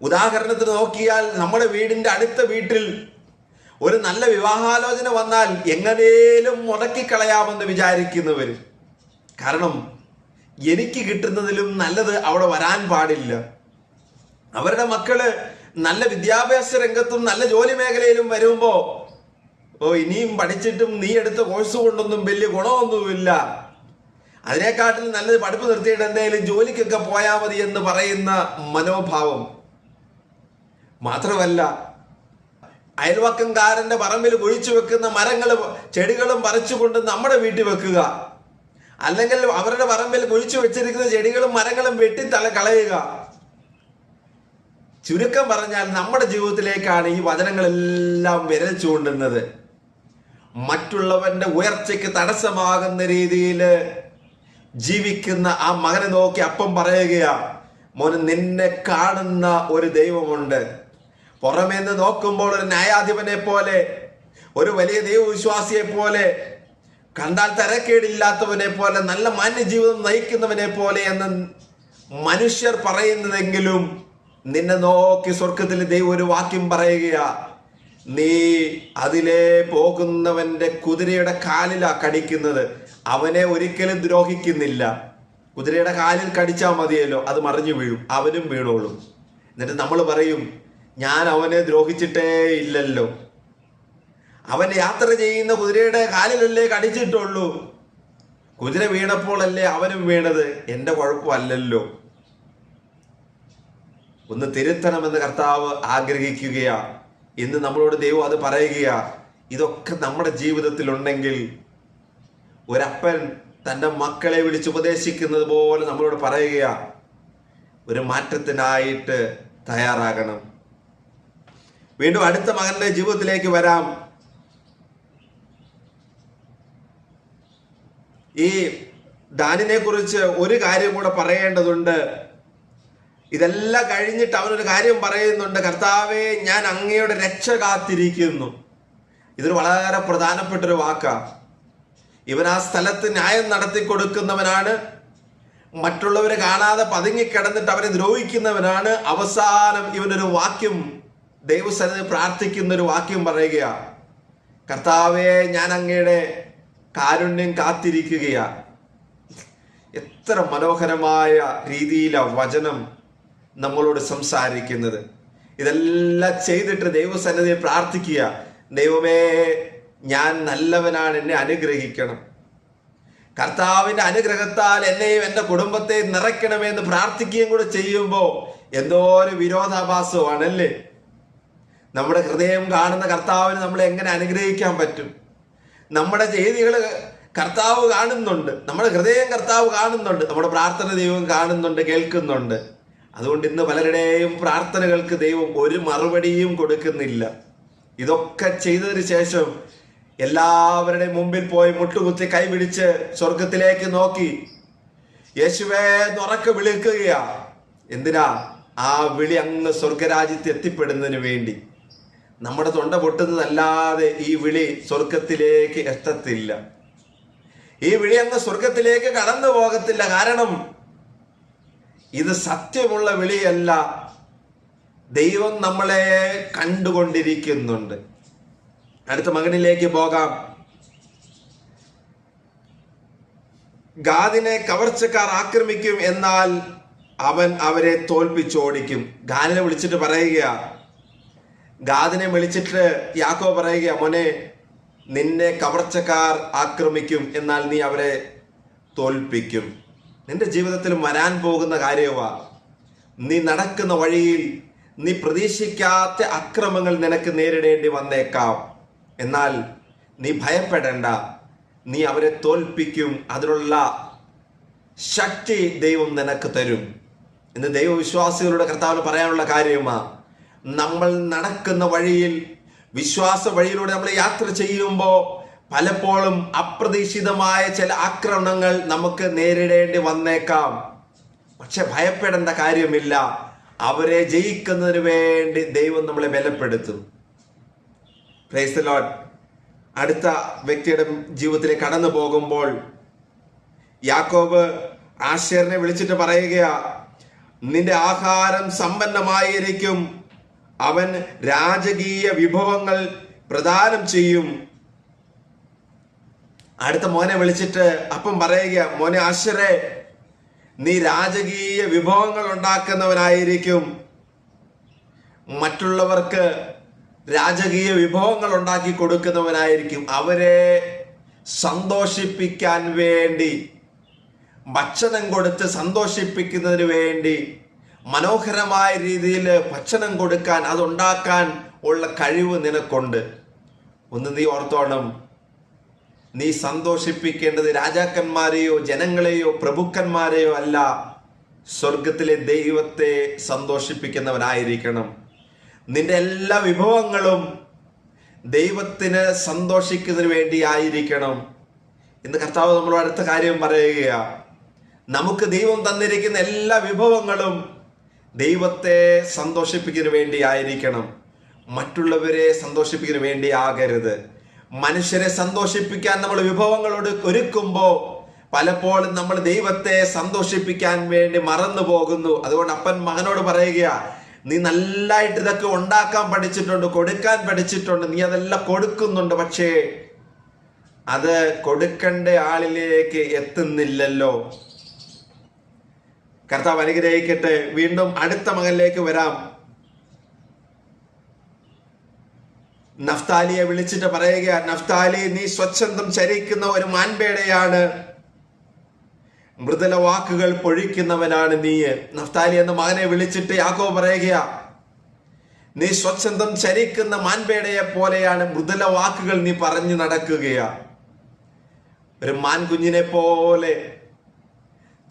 ഉദാഹരണത്തിന് നോക്കിയാൽ നമ്മുടെ വീടിന്റെ അടുത്ത വീട്ടിൽ ഒരു നല്ല വിവാഹാലോചന വന്നാൽ എങ്ങനേലും മുടക്കിക്കളയാമെന്ന് വിചാരിക്കുന്നവര്. കാരണം എനിക്ക് കിട്ടുന്നതിലും നല്ലത് അവിടെ വരാൻ പാടില്ല. അവരുടെ മക്കള് നല്ല വിദ്യാഭ്യാസ രംഗത്തും നല്ല ജോലി മേഖലയിലും വരുമ്പോ, ഇനിയും പഠിച്ചിട്ടും നീ എടുത്ത കോഴ്സ് കൊണ്ടൊന്നും വലിയ ഗുണമൊന്നുമില്ല, അതിനെക്കാട്ടിൽ നല്ലത് പഠിപ്പ് നിർത്തിയിട്ട് എന്തെങ്കിലും ജോലിക്കൊക്കെ പോയാൽ മതി എന്ന് പറയുന്ന മനോഭാവം. മാത്രമല്ല, അയൽവക്കംകാരന്റെ പറമ്പിൽ കുഴിച്ചു വെക്കുന്ന മരങ്ങളും ചെടികളും പറിച്ചുകൊണ്ട് നമ്മുടെ വീട്ടിൽ വെക്കുക, അല്ലെങ്കിൽ അവരുടെ പറമ്പിൽ കുഴിച്ചു വെച്ചിരിക്കുന്ന ചെടികളും മരങ്ങളും കളയുക. ചുരുക്കം പറഞ്ഞാൽ നമ്മുടെ ജീവിതത്തിലേക്കാണ് ഈ വചനങ്ങളെല്ലാം വിരൽ ചൂണ്ടുന്നത്. മറ്റുള്ളവന്റെ ഉയർച്ചയ്ക്ക് തടസ്സമാകുന്ന രീതിയിൽ ജീവിക്കുന്ന ആ മകനെ നോക്കി അപ്പം പറയുകയാ, മോനെ, നിന്നെ കാണുന്ന ഒരു ദൈവമുണ്ട്. പുറമേന്ന് നോക്കുമ്പോൾ ഒരു ന്യായാധിപനെ പോലെ, ഒരു വലിയ ദൈവവിശ്വാസിയെ പോലെ, കണ്ടാൽ തരക്കേടില്ലാത്തവനെ പോലെ, നല്ല മാന്യജീവിതം നയിക്കുന്നവനെ പോലെ എന്ന് മനുഷ്യർ പറയുന്നതെങ്കിലും നിന്നെ നോക്കി സ്വർഗത്തിൽ ദൈവം ഒരു വാക്യം പറയുകയാ, നീ അതിലെ പോകുന്നവന്റെ കുതിരയുടെ കാലിലാ കടിക്കുന്നത്, അവനെ ഒരിക്കലും ദ്രോഹിക്കുന്നില്ല. കുതിരയുടെ കാലിൽ കടിച്ചാൽ മതിയല്ലോ, അത് മറിഞ്ഞു വീഴും, അവനും വീണോളും. എന്നിട്ട് നമ്മൾ പറയും, ഞാൻ അവനെ ദ്രോഹിച്ചിട്ടേ ഇല്ലല്ലോ. അവൻ യാത്ര ചെയ്യുന്ന കുതിരയുടെ കാലിലല്ലേ കടിച്ചിട്ടുള്ളൂ, കുതിര വീണപ്പോഴല്ലേ അവനും വീണത്, എന്റെ കുഴപ്പമല്ലല്ലോ. ഒന്ന് തിരുത്തണമെന്ന് കർത്താവ് ആഗ്രഹിക്കുകയാ. ഇന്ന് നമ്മളോട് ദൈവം അത് പറയുകയാ. ഇതൊക്കെ നമ്മുടെ ജീവിതത്തിൽ ഉണ്ടെങ്കിൽ, ഒരപ്പൻ തൻ്റെ മക്കളെ വിളിച്ച് ഉപദേശിക്കുന്നത് പോലെ നമ്മളോട് പറയുകയാ, ഒരു മാറ്റത്തിനായിട്ട് തയ്യാറാകണം. വീണ്ടും അടുത്ത മകന്റെ ജീവിതത്തിലേക്ക് വരാം. ഈ ദാനിനെ കുറിച്ച് ഒരു കാര്യം കൂടെ പറയേണ്ടതുണ്ട്. ഇതെല്ലാം കഴിഞ്ഞിട്ട് അവനൊരു കാര്യം പറയുന്നുണ്ട്, കർത്താവേ, ഞാൻ അങ്ങയുടെ രക്ഷ കാത്തിരിക്കുന്നു. ഇതൊരു വളരെ പ്രധാനപ്പെട്ടൊരു വാക്കാ. ഇവൻ ആ സ്ഥലത്ത് ന്യായം നടത്തി കൊടുക്കുന്നവനാണ്, മറ്റുള്ളവരെ കാണാതെ പതുങ്ങിക്കിടന്നിട്ട് അവരെ ദ്രോഹിക്കുന്നവനാണ്. അവസാനം ഇവനൊരു വാക്യം, ദൈവസന്നിധി പ്രാർത്ഥിക്കുന്ന ഒരു വാക്യം പറയുകയാ, കർത്താവേ, ഞാൻ അങ്ങയുടെ കാരുണ്യം കാത്തിരിക്കുകയാ. എത്ര മനോഹരമായ രീതിയിലാണ് വചനം നമ്മളോട് സംസാരിക്കുന്നത്. ഇതെല്ലാം ചെയ്തിട്ട് ദൈവസന്നിധിയിൽ പ്രാർത്ഥിക്കുക, ദൈവമേ, ഞാൻ നല്ലവനാണ്, എന്നെ അനുഗ്രഹിക്കണം. കർത്താവിന്റെ അനുഗ്രഹത്താൽ എന്നെയും എൻ്റെ കുടുംബത്തെയും നിറയ്ക്കണമെന്ന് പ്രാർത്ഥിക്കുകയും കൂടെ ചെയ്യുമ്പോൾ എന്തോ ഒരു വിരോധാഭാസമാണല്ലേ. നമ്മുടെ ഹൃദയം കാണുന്ന കർത്താവിന് നമ്മളെ എങ്ങനെ അനുഗ്രഹിക്കാൻ പറ്റും? നമ്മുടെ ചെയ്തികൾ കർത്താവ് കാണുന്നുണ്ട്, നമ്മുടെ ഹൃദയം കർത്താവ് കാണുന്നുണ്ട്, നമ്മുടെ പ്രാർത്ഥന ദൈവം കാണുന്നുണ്ട്, കേൾക്കുന്നുണ്ട്. അതുകൊണ്ട് ഇന്ന് പലരുടെയും പ്രാർത്ഥനകൾക്ക് ദൈവം ഒരു മറുപടിയും കൊടുക്കുന്നില്ല. ഇതൊക്കെ ചെയ്തതിന് ശേഷം എല്ലാവരുടെയും മുമ്പിൽ പോയി മുട്ടുകുത്തി കൈപിടിച്ച് സ്വർഗത്തിലേക്ക് നോക്കി യേശുവേ ഉറക്കെ വിളിക്കുകയാ. എന്തിനാ? ആ വിളി അങ്ങ് സ്വർഗരാജ്യത്ത് എത്തിപ്പെടുന്നതിന് വേണ്ടി. നമ്മുടെ തൊണ്ട പൊട്ടുന്നതല്ലാതെ ഈ വിളി സ്വർഗത്തിലേക്ക് എത്തത്തില്ല. ഈ വിളി അങ്ങ് സ്വർഗത്തിലേക്ക് കടന്നു പോകത്തില്ല. കാരണം ഇത് സത്യമുള്ള വിളിയല്ല, ദൈവം നമ്മളെ കണ്ടുകൊണ്ടിരിക്കുന്നുണ്ട്. അടുത്ത മകനിലേക്ക് പോകാം. ഗാദിനെ കവർച്ചക്കാർ ആക്രമിക്കും, എന്നാൽ അവൻ അവരെ തോൽപ്പിച്ചോടിക്കും. ഗാദിനെ വിളിച്ചിട്ട് പറയുക, ഗാദിനെ വിളിച്ചിട്ട് യാക്കോബ് പറയുക, മോനെ, നിന്നെ കവർച്ചക്കാർ ആക്രമിക്കും, എന്നാൽ നീ അവരെ തോൽപ്പിക്കും. നിന്റെ ജീവിതത്തിൽ വരാൻ പോകുന്ന കാര്യമാ. നീ നടക്കുന്ന വഴിയിൽ നീ പ്രതീക്ഷിക്കാത്ത അക്രമങ്ങൾ നിനക്ക് നേരിടേണ്ടി വന്നേക്കാം. എന്നാൽ നീ ഭയപ്പെടേണ്ട, നീ അവരെ തോൽപ്പിക്കും. അതിനുള്ള ശക്തി ദൈവം നിനക്ക് തരും. ഇന്ന് ദൈവവിശ്വാസികളുടെ കർത്താവിന് പറയാനുള്ള കാര്യമാ, നമ്മൾ നടക്കുന്ന വഴിയിൽ, വിശ്വാസ വഴിയിലൂടെ നമ്മൾ യാത്ര ചെയ്യുമ്പോൾ പലപ്പോഴും അപ്രതീക്ഷിതമായ ചില ആക്രമണങ്ങൾ നമുക്ക് നേരിടേണ്ടി വന്നേക്കാം. പക്ഷെ ഭയപ്പെടേണ്ട കാര്യമില്ല. അവരെ ജയിക്കുന്നതിന് വേണ്ടി ദൈവം നമ്മളെ ബലപ്പെടുത്തും. Praise the Lord. അടുത്ത വ്യക്തിയുടെ ജീവിതത്തിലേക്ക് കടന്നു പോകുമ്പോൾ യാക്കോബ് ആശേറിനെ വിളിച്ചിട്ട് പറയുക, നിന്റെ ആഹാരം സമ്പന്നമായിരിക്കും, അവൻ രാജകീയ വിഭവങ്ങൾ പ്രദാനം ചെയ്യും. അടുത്ത മോനെ വിളിച്ചിട്ട് അപ്പം പറയുക, മോനെ ആശേറേ, നീ രാജകീയ വിഭവങ്ങൾ ഉണ്ടാക്കുന്നവനായിരിക്കും. മറ്റുള്ളവർക്ക് രാജകീയ വിഭവങ്ങൾ ഉണ്ടാക്കി കൊടുക്കുന്നവനായിരിക്കും. അവരെ സന്തോഷിപ്പിക്കാൻ വേണ്ടി, ഭക്ഷണം കൊടുത്ത് സന്തോഷിപ്പിക്കുന്നതിന് വേണ്ടി, മനോഹരമായ രീതിയിൽ ഭക്ഷണം കൊടുക്കാൻ, അതുണ്ടാക്കാൻ ഉള്ള കഴിവ് നിനക്കുണ്ട്. ഒന്ന് നീ ഓർത്തോണം, നീ സന്തോഷിപ്പിക്കേണ്ടത് രാജാക്കന്മാരെയോ ജനങ്ങളെയോ പ്രഭുക്കന്മാരെയോ അല്ല, സ്വർഗത്തിലെ ദൈവത്തെ സന്തോഷിപ്പിക്കുന്നവനായിരിക്കണം. നിന്റെ എല്ലാ വിഭവങ്ങളും ദൈവത്തിന് സന്തോഷിക്കുന്നതിന് വേണ്ടി ആയിരിക്കണം. ഇന്ന് കർത്താവ് നമ്മളോട് അടുത്ത കാര്യം പറയുക, നമുക്ക് ദൈവം തന്നിരിക്കുന്ന എല്ലാ വിഭവങ്ങളും ദൈവത്തെ സന്തോഷിപ്പിക്കുന്നതിന് വേണ്ടി ആയിരിക്കണം. മറ്റുള്ളവരെ സന്തോഷിപ്പിക്കുന്നതിന് വേണ്ടി ആകരുത്. മനുഷ്യരെ സന്തോഷിപ്പിക്കാൻ നമ്മൾ വിഭവങ്ങളോട് ഒരുക്കുമ്പോൾ പലപ്പോഴും നമ്മൾ ദൈവത്തെ സന്തോഷിപ്പിക്കാൻ വേണ്ടി മറന്നു പോകുന്നു. അതുകൊണ്ട് അപ്പൻ മകനോട് പറയുക, നീ നല്ലതായിട്ട് ഇതൊക്കെ ഉണ്ടാക്കാൻ പഠിച്ചിട്ടുണ്ട്, കൊടുക്കാൻ പഠിച്ചിട്ടുണ്ട്, നീ അതെല്ലാം കൊടുക്കുന്നുണ്ട്, പക്ഷേ അത് കൊടുക്കേണ്ട ആളിലേക്ക് എത്തുന്നില്ലല്ലോ. കർത്താവ് അനുഗ്രഹിക്കട്ടെ. വീണ്ടും അടുത്ത മകനിലേക്ക് വരാം. നഫ്താലിയെ വിളിച്ചിട്ട് പറയുക, നഫ്താലി, നീ സ്വച്ഛന്തം ചരിക്കുന്ന ഒരു മാൻപേടയാണ്, മൃദുല വാക്കുകൾ പൊഴിക്കുന്നവനാണ് നീ. നഫ്താലി എന്ന മകനെ വിളിച്ചിട്ട് യാക്കോബ് പറയുക, നീ സ്വച്ഛന്തം ചരിക്കുന്ന മാൻപേടയെ പോലെയാണ്, മൃദുല വാക്കുകൾ നീ പറഞ്ഞു നടക്കുകയാ. ഒരു മാൻകുഞ്ഞിനെ പോലെ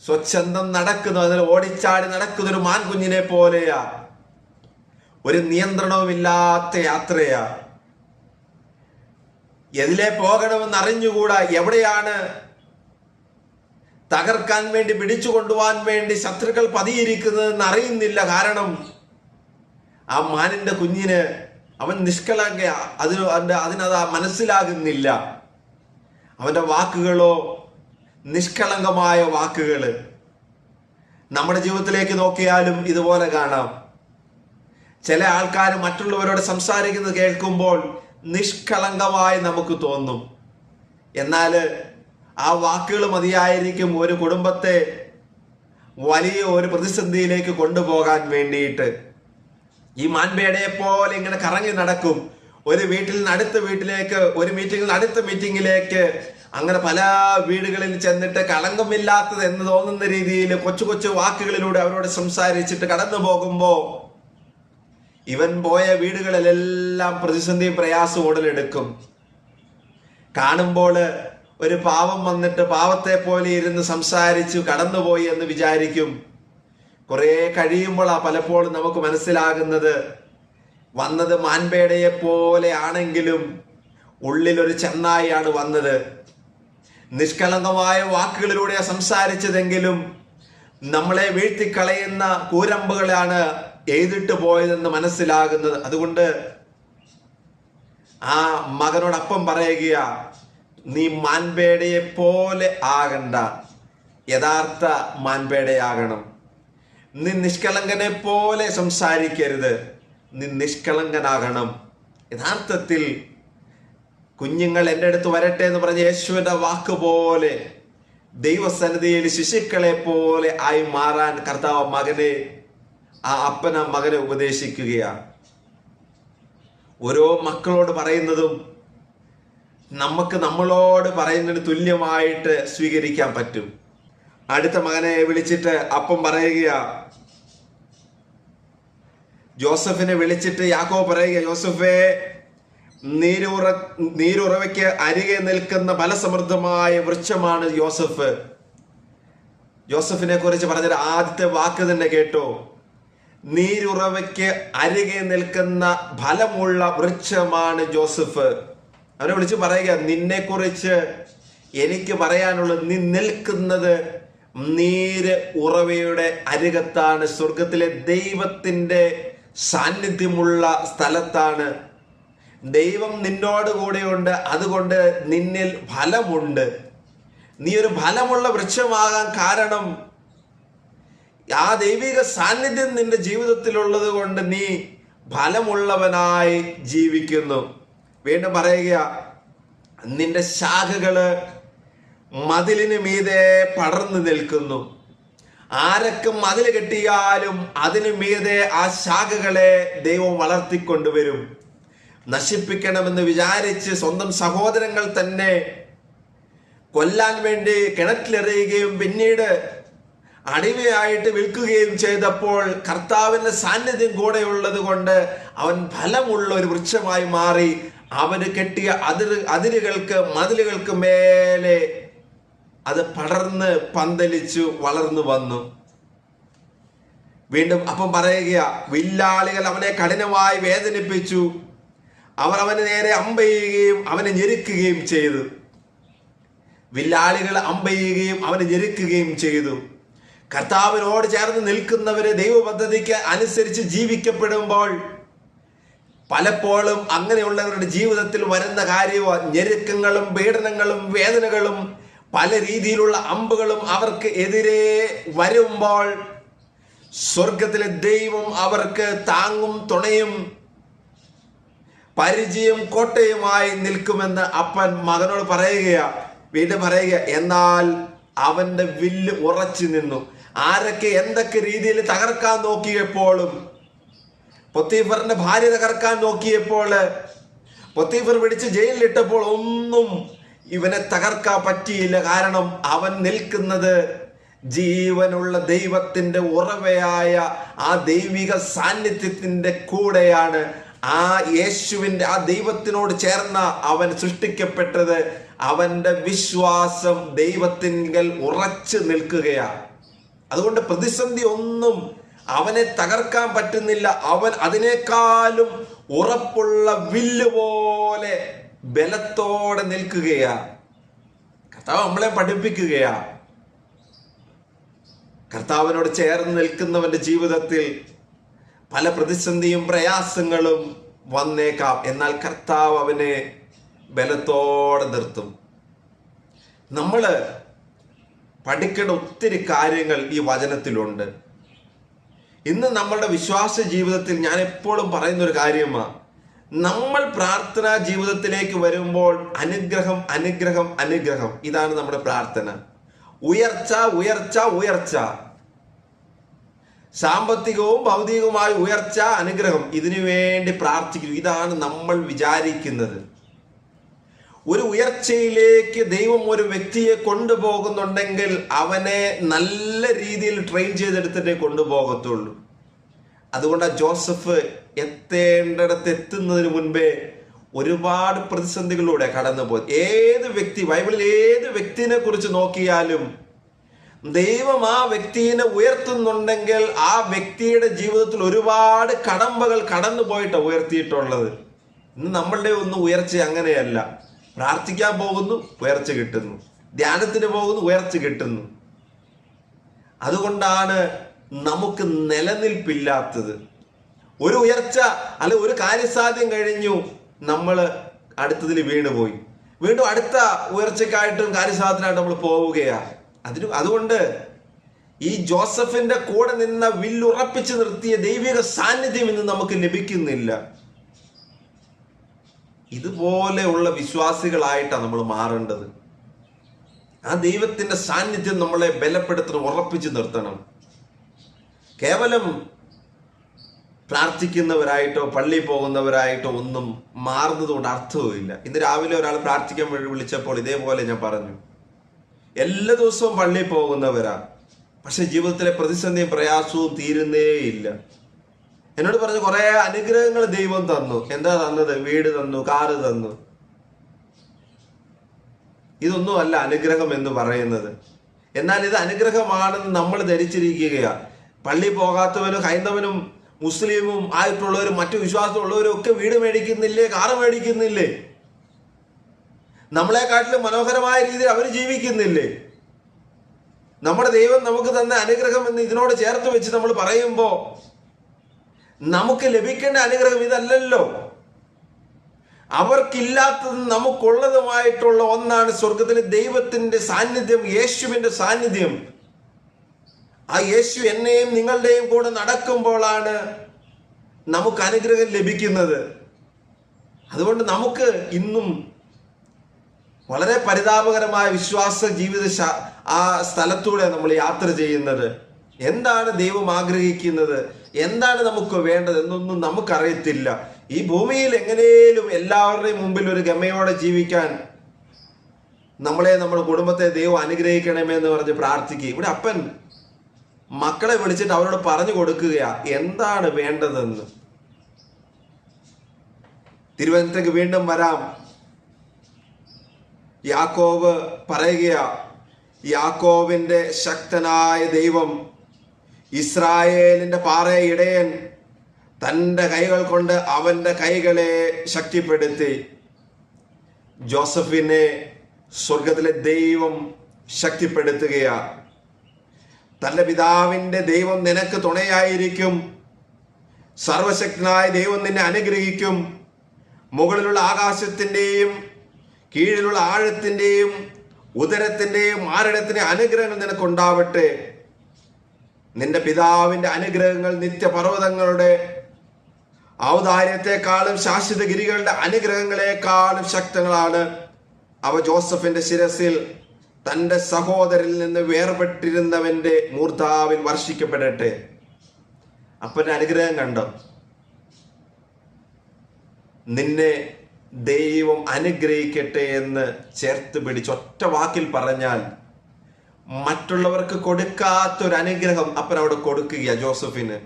സ്വച്ഛന്തം നടക്കുന്ന, അതിൽ ഓടിച്ചാടി നടക്കുന്ന ഒരു മാൻകുഞ്ഞിനെ പോലെയാ. ഒരു നിയന്ത്രണവുമില്ലാത്ത യാത്രയാ. എതിലെ പോകണമെന്ന് അറിഞ്ഞുകൂടാ, എവിടെയാണ് തകർക്കാൻ വേണ്ടി, പിടിച്ചു കൊണ്ടുപോകാൻ വേണ്ടി ശത്രുക്കൾ പതിയിരിക്കുന്നതെന്ന് അറിയുന്നില്ല. കാരണം ആ മാനിന്റെ കുഞ്ഞിന് അവൻ നിഷ്കളങ്ക, അതിനത് മനസ്സിലാകുന്നില്ല. അവന്റെ വാക്കുകളോ നിഷ്കളങ്കമായ വാക്കുകൾ. നമ്മുടെ ജീവിതത്തിലേക്ക് നോക്കിയാലും ഇതുപോലെ കാണാം. ചില ആൾക്കാർ മറ്റുള്ളവരോട് സംസാരിക്കുന്നത് കേൾക്കുമ്പോൾ നിഷ്കളങ്കമായി നമുക്ക് തോന്നും. എന്നാൽ ആ വാക്കുകൾ മതിയായിരിക്കും ഒരു കുടുംബത്തെ വലിയ ഒരു പ്രതിസന്ധിയിലേക്ക് കൊണ്ടുപോകാൻ വേണ്ടിയിട്ട്. ഈ മാൻപേടയെ പോലെ ഇങ്ങനെ കറങ്ങി നടക്കും. ഒരു വീട്ടിൽ നിന്ന് അടുത്ത വീട്ടിലേക്ക്, ഒരു മീറ്റിംഗിൽ നിന്ന് അടുത്ത മീറ്റിംഗിലേക്ക്, അങ്ങനെ പല വീടുകളിൽ ചെന്നിട്ട് കളങ്കമില്ലാത്തത് എന്ന് തോന്നുന്ന രീതിയിൽ കൊച്ചു കൊച്ചു വാക്കുകളിലൂടെ അവരോട് സംസാരിച്ചിട്ട് കടന്നു പോകുമ്പോൾ ഇവൻ പോയ വീടുകളിലെല്ലാം പ്രതിസന്ധിയും പ്രയാസവും ഉടലെടുക്കും. കാണുമ്പോൾ ഒരു പാവം വന്നിട്ട് പാവത്തെ പോലെ ഇരുന്ന് സംസാരിച്ചു കടന്നുപോയി എന്ന് വിചാരിക്കും. കുറെ കഴിയുമ്പോഴാ പലപ്പോഴും നമുക്ക് മനസ്സിലാകുന്നത്, വന്നത് മാൻപേടയെ പോലെ ആണെങ്കിലും ഉള്ളിലൊരു ചെന്നായിയാണ് വന്നത്. നിഷ്കളങ്കമായ വാക്കുകളിലൂടെ സംസാരിച്ചതെങ്കിലും നമ്മളെ വീഴ്ത്തിക്കളയുന്ന കൂരമ്പുകളാണ് എഴുതിട്ട് പോയതെന്ന് മനസ്സിലാകുന്നത്. അതുകൊണ്ട് ആ മകനോടൊപ്പം പറയുക, നീ മാൻപേടയെ പോലെ ആകണ്ട, യഥാർത്ഥ മാൻപേടയാകണം. നീ നിഷ്കളങ്കനെ പോലെ സംസാരിക്കരുത്, നീ നിഷ്കളങ്കനാകണം. യഥാർത്ഥത്തിൽ കുഞ്ഞുങ്ങൾ എൻ്റെ അടുത്ത് വരട്ടെ എന്ന് പറഞ്ഞ യേശുവിൻ്റെ വാക്ക് പോലെ ദൈവസന്നിധിയിൽ ശിശുക്കളെ പോലെ ആയി മാറാൻ കർത്താവ് മകനെ, ആ അപ്പന മകനെ ഉപദേശിക്കുകയാണ്. ഓരോ മക്കളോട് പറയുന്നതും നമുക്ക് നമ്മളോട് പറയുന്നതിന് തുല്യമായിട്ട് സ്വീകരിക്കാൻ പറ്റും. അടുത്ത മകനെ വിളിച്ചിട്ട് അപ്പം പറയുക, ജോസഫിനെ വിളിച്ചിട്ട് യാക്കോബ് പറയുക, ജോസഫേ, നീരുറവയ്ക്ക് അരികെ നിൽക്കുന്ന ഫലസമൃദ്ധമായ വൃക്ഷമാണ് യോസഫ്. ജോസഫിനെ കുറിച്ച് പറഞ്ഞ ആദ്യത്തെ വാക്ക് തന്നെ കേട്ടോ, നീരുറവയ്ക്ക് അരികെ നിൽക്കുന്ന ഫലമുള്ള വൃക്ഷമാണ് ജോസഫ്. അവനെ വിളിച്ച് പറയുക, നിന്നെ കുറിച്ച് എനിക്ക് പറയാനുള്ളത്, നീ നിൽക്കുന്നത് നീര് ഉറവയുടെ അരികത്താണ്, സ്വർഗത്തിലെ ദൈവത്തിന്റെ സാന്നിധ്യമുള്ള സ്ഥലത്താണ്. ദൈവം നിന്നോട് കൂടെയുണ്ട്, അതുകൊണ്ട് നിന്നിൽ ഫലമുണ്ട്. നീ ഒരു ഫലമുള്ള വൃക്ഷമാകാൻ കാരണം ആ ദൈവിക സാന്നിധ്യം നിന്റെ ജീവിതത്തിലുള്ളത് കൊണ്ട് നീ ഫലമുള്ളവനായി ജീവിക്കുന്നു. വീണ്ടും പറയുക, നിന്റെ ശാഖകള് മതിലിന് മീതെ പടർന്നു നിൽക്കുന്നു. ആരൊക്കെ മതിൽ കെട്ടിയാലും അതിനു മീതെ ആ ശാഖകളെ ദൈവം വളർത്തിക്കൊണ്ടുവരും. നശിപ്പിക്കണമെന്ന് വിചാരിച്ച് സ്വന്തം സഹോദരങ്ങൾ തന്നെ കൊല്ലാൻ വേണ്ടി കിണറ്റിലെറിയുകയും പിന്നീട് അടിമയായിട്ട് വിൽക്കുകയും ചെയ്തപ്പോൾ കർത്താവിന്റെ സാന്നിധ്യം കൂടെയുള്ളത് കൊണ്ട് അവൻ ഫലമുള്ള ഒരു വൃക്ഷമായി മാറി. അവന് കെട്ടിയ അതിരുകൾക്ക് മതിലുകൾക്ക് മേലെ അത് പടർന്ന് പന്തലിച്ചു വളർന്നു വന്നു. വീണ്ടും അപ്പം പറയുക, വില്ലാളികൾ അവനെ കഠിനമായി വേദനിപ്പിച്ചു. അവർ അവന് നേരെ അമ്പെയ്യുകയും അവനെ ഞെരുക്കുകയും ചെയ്തു. വില്ലാളികൾ അമ്പെയ്യുകയും അവനെ ഞെരുക്കുകയും ചെയ്തു. കർത്താവിനോട് ചേർന്ന് നിൽക്കുന്നവര് ദൈവ പദ്ധതിക്ക് അനുസരിച്ച് ജീവിക്കപ്പെടുമ്പോൾ പലപ്പോഴും അങ്ങനെയുള്ളവരുടെ ജീവിതത്തിൽ വരുന്ന കാര്യമാണ് ഞെരുക്കങ്ങളും പീഡനങ്ങളും വേദനകളും പല രീതിയിലുള്ള അമ്പുകളും അവർക്ക് എതിരെ വരുമ്പോൾ സ്വർഗത്തിലെ ദൈവം അവർക്ക് താങ്ങും തുണയും പരിചയം കോട്ടയുമായി നിൽക്കുമെന്ന് അപ്പൻ മകനോട് പറയുകയാ. വീണ്ടും പറയുക, എന്നാൽ അവന്റെ വില്ല് ഉറച്ചു നിന്നു. ആരൊക്കെ എന്തൊക്കെ രീതിയിൽ തകർക്കാൻ നോക്കിയപ്പോഴും, പൊത്തീഫറിന്റെ ഭാര്യ തകർക്കാൻ നോക്കിയപ്പോൾ, പൊത്തീഫർ പിടിച്ച് ജയിലിലിട്ടപ്പോൾ ഒന്നും ഇവനെ തകർക്കാൻ പറ്റിയില്ല. കാരണം അവൻ നിൽക്കുന്നത് ജീവനുള്ള ദൈവത്തിന്റെ ഉറവയായ ആ ദൈവിക സാന്നിധ്യത്തിന്റെ കൂടെയാണ്. ആ യേശുവിന്റെ ആ ദൈവത്തിനോട് ചേർന്ന അവൻ സൃഷ്ടിക്കപ്പെട്ടത്. അവന്റെ വിശ്വാസം ദൈവത്തിങ്കൽ ഉറച്ചു നിൽക്കുകയാണ്. അതുകൊണ്ട് പ്രതിസന്ധി ഒന്നും അവനെ തകർക്കാൻ പറ്റുന്നില്ല. അവൻ അതിനേക്കാളും ഉറപ്പുള്ള വില്ല് പോലെ ബലത്തോടെ നിൽക്കുകയാ. കർത്താവ് നമ്മളെ പഠിപ്പിക്കുകയാ. കർത്താവിനോട് ചേർന്ന് നിൽക്കുന്നവന്റെ ജീവിതത്തിൽ പല പ്രതിസന്ധിയും പ്രയാസങ്ങളും വന്നേക്കാം. എന്നാൽ കർത്താവ് അവനെ ബലത്തോടെ നിർത്തും. നമ്മൾ പഠിക്കേണ്ട ഒത്തിരി കാര്യങ്ങൾ ഈ വചനത്തിലുണ്ട്. ഇന്ന് നമ്മളുടെ വിശ്വാസ ജീവിതത്തിൽ ഞാൻ എപ്പോഴും പറയുന്നൊരു കാര്യമാണ്, നമ്മൾ പ്രാർത്ഥനാ ജീവിതത്തിലേക്ക് വരുമ്പോൾ അനുഗ്രഹം അനുഗ്രഹം അനുഗ്രഹം, ഇതാണ് നമ്മുടെ പ്രാർത്ഥന. ഉയർച്ച ഉയർച്ച ഉയർച്ച, സാമ്പത്തികവും ഭൗതികവുമായ ഉയർച്ച, അനുഗ്രഹം, ഇതിനു വേണ്ടി പ്രാർത്ഥിക്കുന്നു. ഇതാണ് നമ്മൾ വിചാരിക്കുന്നത്. ഒരു ഉയർച്ചയിലേക്ക് ദൈവം ഒരു വ്യക്തിയെ കൊണ്ടുപോകുന്നുണ്ടെങ്കിൽ അവനെ നല്ല രീതിയിൽ ട്രെയിൻ ചെയ്തെടുത്തിട്ടേ കൊണ്ടുപോകത്തുള്ളൂ. അതുകൊണ്ട് ജോസഫ് എത്തേണ്ടിടത്ത് എത്തുന്നതിന് മുൻപേ ഒരുപാട് പ്രതിസന്ധികളിലൂടെ കടന്നുപോയി. ഏത് വ്യക്തി, ബൈബിളിൽ ഏത് വ്യക്തിനെ കുറിച്ച് നോക്കിയാലും ദൈവം ആ വ്യക്തിയെ ഉയർത്തുന്നുണ്ടെങ്കിൽ ആ വ്യക്തിയുടെ ജീവിതത്തിൽ ഒരുപാട് കടമ്പകൾ കടന്നു പോയിട്ടാണ് ഉയർത്തിയിട്ടുള്ളത്. ഇന്ന് നമ്മളുടെ ഒന്നും ഉയർച്ച അങ്ങനെയല്ല. പ്രാർത്ഥിക്കാൻ പോകുന്നു, ഉയർച്ച കിട്ടുന്നു. ധ്യാനത്തിന് പോകുന്നു, ഉയർച്ച കിട്ടുന്നു. അതുകൊണ്ടാണ് നമുക്ക് നിലനിൽപ്പില്ലാത്തത്. ഒരു ഉയർച്ച അല്ലെ ഒരു കാര്യസാധ്യം കഴിഞ്ഞു, നമ്മൾ അടുത്തതിൽ വീണുപോയി. വീണ്ടും അടുത്ത ഉയർച്ചക്കായിട്ടും കാര്യസാധ്യമായിട്ട് നമ്മൾ പോവുകയാണ്. അതുകൊണ്ട് ഈ ജോസഫിന്റെ കൂടെ നിന്ന വില്ലുറപ്പിച്ച് നിർത്തിയ ദൈവിക സാന്നിധ്യം ഇന്ന് നമുക്ക് ലഭിക്കുന്നില്ല. ഇതുപോലെയുള്ള വിശ്വാസികളായിട്ടാണ് നമ്മൾ മാറേണ്ടത്. ആ ദൈവത്തിന്റെ സാന്നിധ്യം നമ്മളെ ബലപ്പെടുത്തണം, ഉറപ്പിച്ച് നിർത്തണം. കേവലം പ്രാർത്ഥിക്കുന്നവരായിട്ടോ പള്ളി പോകുന്നവരായിട്ടോ ഒന്നും മാറുന്നതുകൊണ്ട് അർത്ഥവുമില്ല. ഇന്ന് രാവിലെ ഒരാൾ പ്രാർത്ഥിക്കാൻ വേണ്ടി വിളിച്ചപ്പോൾ ഇതേപോലെ ഞാൻ പറഞ്ഞു, എല്ലാ ദിവസവും പള്ളിയിൽ പോകുന്നവരാ, പക്ഷെ ജീവിതത്തിലെ പ്രതിസന്ധിയും പ്രയാസവും തീരുന്നേയില്ല. എന്നോട് പറഞ്ഞു കുറെ അനുഗ്രഹങ്ങൾ ദൈവം തന്നു. എന്താ തന്നത്? വീട് തന്നു, കാറ് തന്നു. ഇതൊന്നും അല്ല അനുഗ്രഹം എന്ന് പറയുന്നത്. എന്നാൽ ഇത് അനുഗ്രഹമാണെന്ന് നമ്മൾ ധരിച്ചിരിക്കുകയാ. പള്ളി പോകാത്തവനും ഹൈന്ദവനും മുസ്ലിമും ആയിട്ടുള്ളവരും മറ്റു വിശ്വാസമുള്ളവരും ഒക്കെ വീട് മേടിക്കുന്നില്ലേ, കാറ് മേടിക്കുന്നില്ലേ? നമ്മളെക്കാട്ടിലും മനോഹരമായ രീതിയിൽ അവർ ജീവിക്കുന്നില്ലേ? നമ്മുടെ ദൈവം നമുക്ക് തന്ന അനുഗ്രഹം എന്ന് ഇതിനോട് ചേർത്ത് വെച്ച് നമ്മൾ പറയുമ്പോ നമുക്ക് ലഭിക്കേണ്ട അനുഗ്രഹം ഇതല്ലല്ലോ. അവർക്കില്ലാത്തതും നമുക്കുള്ളതുമായിട്ടുള്ള ഒന്നാണ് സ്വർഗത്തിലെ ദൈവത്തിന്റെ സാന്നിധ്യം, യേശുവിന്റെ സാന്നിധ്യം. ആ യേശു എന്നെയും നിങ്ങളുടെയും കൂടെ നടക്കുമ്പോഴാണ് നമുക്ക് അനുഗ്രഹം ലഭിക്കുന്നത്. അതുകൊണ്ട് നമുക്ക് ഇന്നും വളരെ പരിതാപകരമായ വിശ്വാസ ജീവിത ആ സ്ഥലത്തൂടെ നമ്മൾ യാത്ര ചെയ്യുന്നത്. എന്താണ് ദൈവം ആഗ്രഹിക്കുന്നത്, എന്താണ് നമുക്ക് വേണ്ടത് എന്നൊന്നും നമുക്കറിയത്തില്ല. ഈ ഭൂമിയിൽ എങ്ങനെയും എല്ലാവരുടെയും മുമ്പിൽ ഒരു ഗമയോടെ ജീവിക്കാൻ നമ്മളെ, നമ്മുടെ കുടുംബത്തെ ദൈവം അനുഗ്രഹിക്കണമെന്ന് പറഞ്ഞ് പ്രാർത്ഥിക്കുക. ഇവിടെ അപ്പൻ മക്കളെ വിളിച്ചിട്ട് അവരോട് പറഞ്ഞു കൊടുക്കുകയാ എന്താണ് വേണ്ടതെന്ന്. തിരുവനന്തപുരത്തേക്ക് വീണ്ടും വരാം. യാക്കോബ് പറയുകയാ, യാക്കോബിന്റെ ശക്തനായ ദൈവം, ഇസ്രായേലിന്റെ പാറയിടയൻ തൻ്റെ കൈകൾ കൊണ്ട് അവന്റെ കൈകളെ ശക്തിപ്പെടുത്തി. ജോസഫിനെ സ്വർഗത്തിലെ ദൈവം ശക്തിപ്പെടുത്തുകയാ. തൻ്റെ പിതാവിന്റെ ദൈവം നിനക്ക് തുണയായിരിക്കും. സർവശക്തനായ ദൈവം നിന്നെ അനുഗ്രഹിക്കും. മുകളിലുള്ള ആകാശത്തിന്റെയും കീഴിലുള്ള ആഴത്തിന്റെയും ഉദരത്തിന്റെയും മാരടത്തിന്റെയും അനുഗ്രഹങ്ങൾ നിനക്കുണ്ടാവട്ടെ. നിന്റെ പിതാവിന്റെ അനുഗ്രഹങ്ങൾ നിത്യപർവ്വതങ്ങളുടെ ഔദാര്യത്തെക്കാളും ശാശ്വത ഗിരികളുടെ അനുഗ്രഹങ്ങളെക്കാളും ശക്തങ്ങളാണ്. അവ ജോസഫിന്റെ ശിരസിൽ തന്റെ സഹോദരിൽ നിന്ന് വേർപെട്ടിരുന്നവന്റെ മൂർധാവിൽ വർഷിക്കപ്പെടട്ടെ. അപ്പന്റെ അനുഗ്രഹം കണ്ടോ? നിന്നെ ദൈവം അനുഗ്രഹിക്കട്ടെ എന്ന് ചേർത്ത് പിടിച്ച് ഒറ്റ വാക്കിൽ പറഞ്ഞാൽ മറ്റുള്ളവർക്ക് കൊടുക്കാത്തൊരു അനുഗ്രഹം അപ്പൻ അവിടെ കൊടുക്കുക ജോസഫിന്.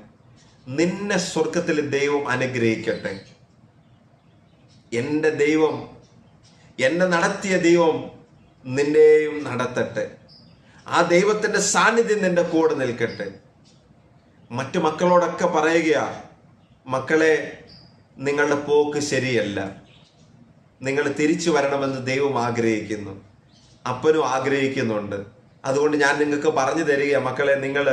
നിന്നെ സ്വർഗത്തിൽ ദൈവം അനുഗ്രഹിക്കട്ടെ. എൻ്റെ ദൈവം, എന്നെ നടത്തിയ ദൈവം നിന്നെയും നടത്തട്ടെ. ആ ദൈവത്തിന്റെ സാന്നിധ്യം നിന്റെ കൂടെ നിൽക്കട്ടെ. മറ്റു മക്കളോടൊക്കെ പറയുക, മക്കളെ നിങ്ങളുടെ പോക്ക് ശരിയല്ല, നിങ്ങൾ തിരിച്ചു വരണമെന്ന് ദൈവം ആഗ്രഹിക്കുന്നു, അപ്പനും ആഗ്രഹിക്കുന്നുണ്ട്. അതുകൊണ്ട് ഞാൻ നിങ്ങൾക്ക് പറഞ്ഞു തരിക, മക്കളെ നിങ്ങൾ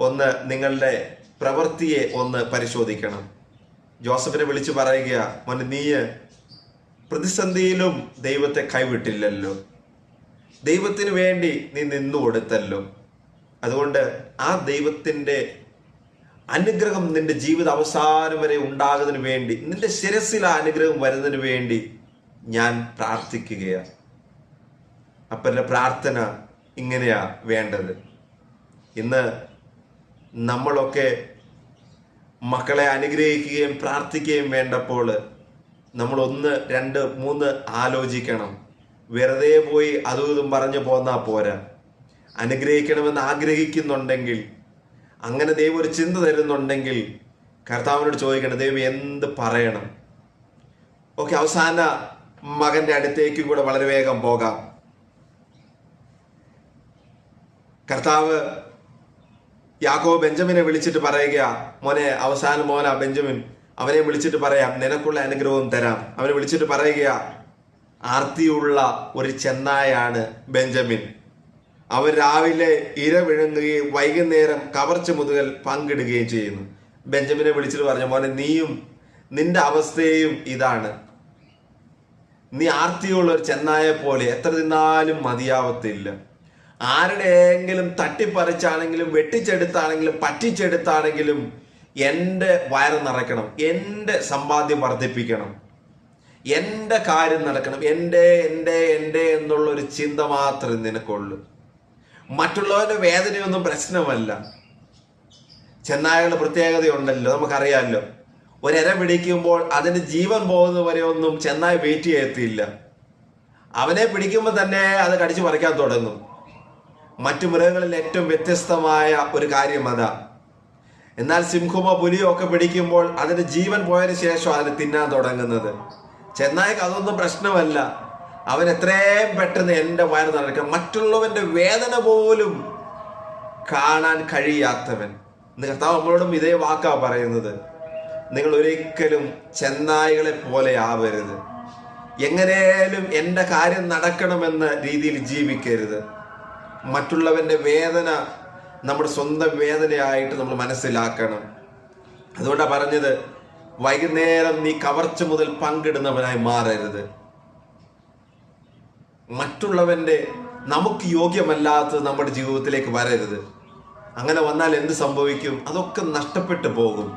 ഒന്ന് നിങ്ങളുടെ പ്രവൃത്തിയെ ഒന്ന് പരിശോധിക്കണം. ജോസഫിനെ വിളിച്ചു പറയുക, മോനെ നീ പ്രതിസന്ധിയിലും ദൈവത്തെ കൈവിട്ടില്ലല്ലോ, ദൈവത്തിന് വേണ്ടി നീ നിന്നു കൊടുത്തല്ലോ. അതുകൊണ്ട് ആ ദൈവത്തിന്റെ അനുഗ്രഹം നിന്റെ ജീവിത അവസാനം വരെ ഉണ്ടാകുന്നതിന് വേണ്ടി, നിന്റെ ശിരസിൽ ആ അനുഗ്രഹം വരുന്നതിന് വേണ്ടി ഞാൻ പ്രാർത്ഥിക്കുകയാണ്. അപ്പൻ്റെ പ്രാർത്ഥന ഇങ്ങനെയാ വേണ്ടത്. ഇന്ന് നമ്മളൊക്കെ മക്കളെ അനുഗ്രഹിക്കുകയും പ്രാർത്ഥിക്കുകയും വേണ്ടപ്പോൾ നമ്മൾ 1, 2, 3 ആലോചിക്കണം. വെറുതെ പോയി അതും ഇതും പറഞ്ഞു പോന്നാ പോരാ. അനുഗ്രഹിക്കണമെന്ന് ആഗ്രഹിക്കുന്നുണ്ടെങ്കിൽ, അങ്ങനെ ദൈവം ഒരു ചിന്ത തരുന്നുണ്ടെങ്കിൽ കർത്താവിനോട് ചോദിക്കണം, ദൈവം എന്ത് പറയണം. ഓക്കെ, അവസാന മകന്റെ അടുത്തേക്കും കൂടെ വളരെ വേഗം പോകാം. കർത്താവ് യാക്കോബ് ബെഞ്ചമിനെ വിളിച്ചിട്ട് പറയുക, മോനെ, അവസാന മോനാ ബെഞ്ചമിൻ, അവനെ വിളിച്ചിട്ട് പറയാം നിനക്കുള്ള അനുഗ്രഹവും തരാം. അവനെ വിളിച്ചിട്ട് പറയുക, ആർത്തിയുള്ള ഒരു ചെന്നായാണ് ബെഞ്ചമിൻ. അവൻ രാവിലെ ഇര വിഴുങ്ങുകയും വൈകുന്നേരം കവർച്ച മുതൽ പങ്കിടുകയും ചെയ്യുന്നു. ബെഞ്ചമിനെ വിളിച്ചിട്ട് പറഞ്ഞു, മോനെ, നീയും നിന്റെ അവസ്ഥയും ഇതാണ്. നീ ആർത്തിയുള്ള ഒരു ചെന്നായെ പോലെ എത്ര തിന്നാലും മതിയാവത്തില്ല. ആരുടെയെങ്കിലും തട്ടിപ്പറിച്ചാണെങ്കിലും വെട്ടിച്ചെടുത്താണെങ്കിലും പറ്റിച്ചെടുത്താണെങ്കിലും എൻ്റെ വയറ് നിറയ്ക്കണം, എൻ്റെ സമ്പാദ്യം വർദ്ധിപ്പിക്കണം, എൻ്റെ കാര്യം നടക്കണം, എൻ്റെ എന്നുള്ളൊരു ചിന്ത മാത്രമേ നിനക്കുള്ളൂ. മറ്റുള്ളവരുടെ വേദനയൊന്നും പ്രശ്നമല്ല. ചെന്നായകളുടെ പ്രത്യേകതയുണ്ടല്ലോ, നമുക്കറിയാമല്ലോ. ഒരിര പിടിക്കുമ്പോൾ അതിന് ജീവൻ പോകുന്നത് വരെ ഒന്നും ചെന്നായ വെയിറ്റ് ചെയ്യത്തില്ല. അവനെ പിടിക്കുമ്പോൾ തന്നെ അത് കടിച്ചു പറിക്കാൻ തുടങ്ങും. മറ്റു മൃഗങ്ങളിൽ ഏറ്റവും വ്യത്യസ്തമായ ഒരു കാര്യം അതാ. എന്നാൽ സിംഹമോ പുലിയോ ഒക്കെ പിടിക്കുമ്പോൾ അതിന് ജീവൻ പോയതിനു ശേഷം അതിന് തിന്നാൻ തുടങ്ങുന്നത്. ചെന്നായ്ക്ക് അതൊന്നും പ്രശ്നമല്ല. അവൻ എത്രയും പെട്ടെന്ന് എൻ്റെ വയറ് നിറയ്ക്കണം, മറ്റുള്ളവന്റെ വേദന പോലും കാണാൻ കഴിയാത്തവൻ. കർത്താവ് നമ്മളോടും ഇതേ വാക്കാ പറയുന്നത്. നിങ്ങൾ ഒരിക്കലും ചെന്നായ്കളെ പോലെ ആവരുത്. എങ്ങനെയാലും എൻ്റെ കാര്യം നടക്കണമെന്ന രീതിയിൽ ജീവിക്കരുത്. മറ്റുള്ളവന്റെ വേദന നമ്മുടെ സ്വന്തം വേദനയായിട്ട് നമ്മൾ മനസ്സിലാക്കണം. അതുകൊണ്ടാണ് പറഞ്ഞത്, വൈകുന്നേരം നീ കവർച്ച മുതൽ പങ്കിടുന്നവനായി മാറരുത്. മറ്റുള്ളവന്റെ നമുക്ക് യോഗ്യമല്ലാത്തത് നമ്മുടെ ജീവിതത്തിലേക്ക് വരരുത്. അങ്ങനെ വന്നാൽ എന്ത് സംഭവിക്കും? അതൊക്കെ നഷ്ടപ്പെട്ടു പോകും.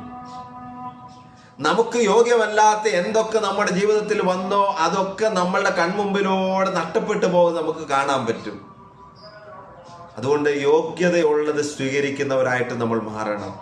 നമുക്ക് യോഗ്യമല്ലാത്ത എന്തൊക്കെ നമ്മുടെ ജീവിതത്തിൽ വന്നോ അതൊക്കെ നമ്മളുടെ കൺമുമ്പിലൂടെ നഷ്ടപ്പെട്ടു പോകും, നമുക്ക് കാണാൻ പറ്റും. അതുകൊണ്ട് യോഗ്യതയുള്ളത് സ്വീകരിക്കുന്നവരായിട്ട് നമ്മൾ മാറണം.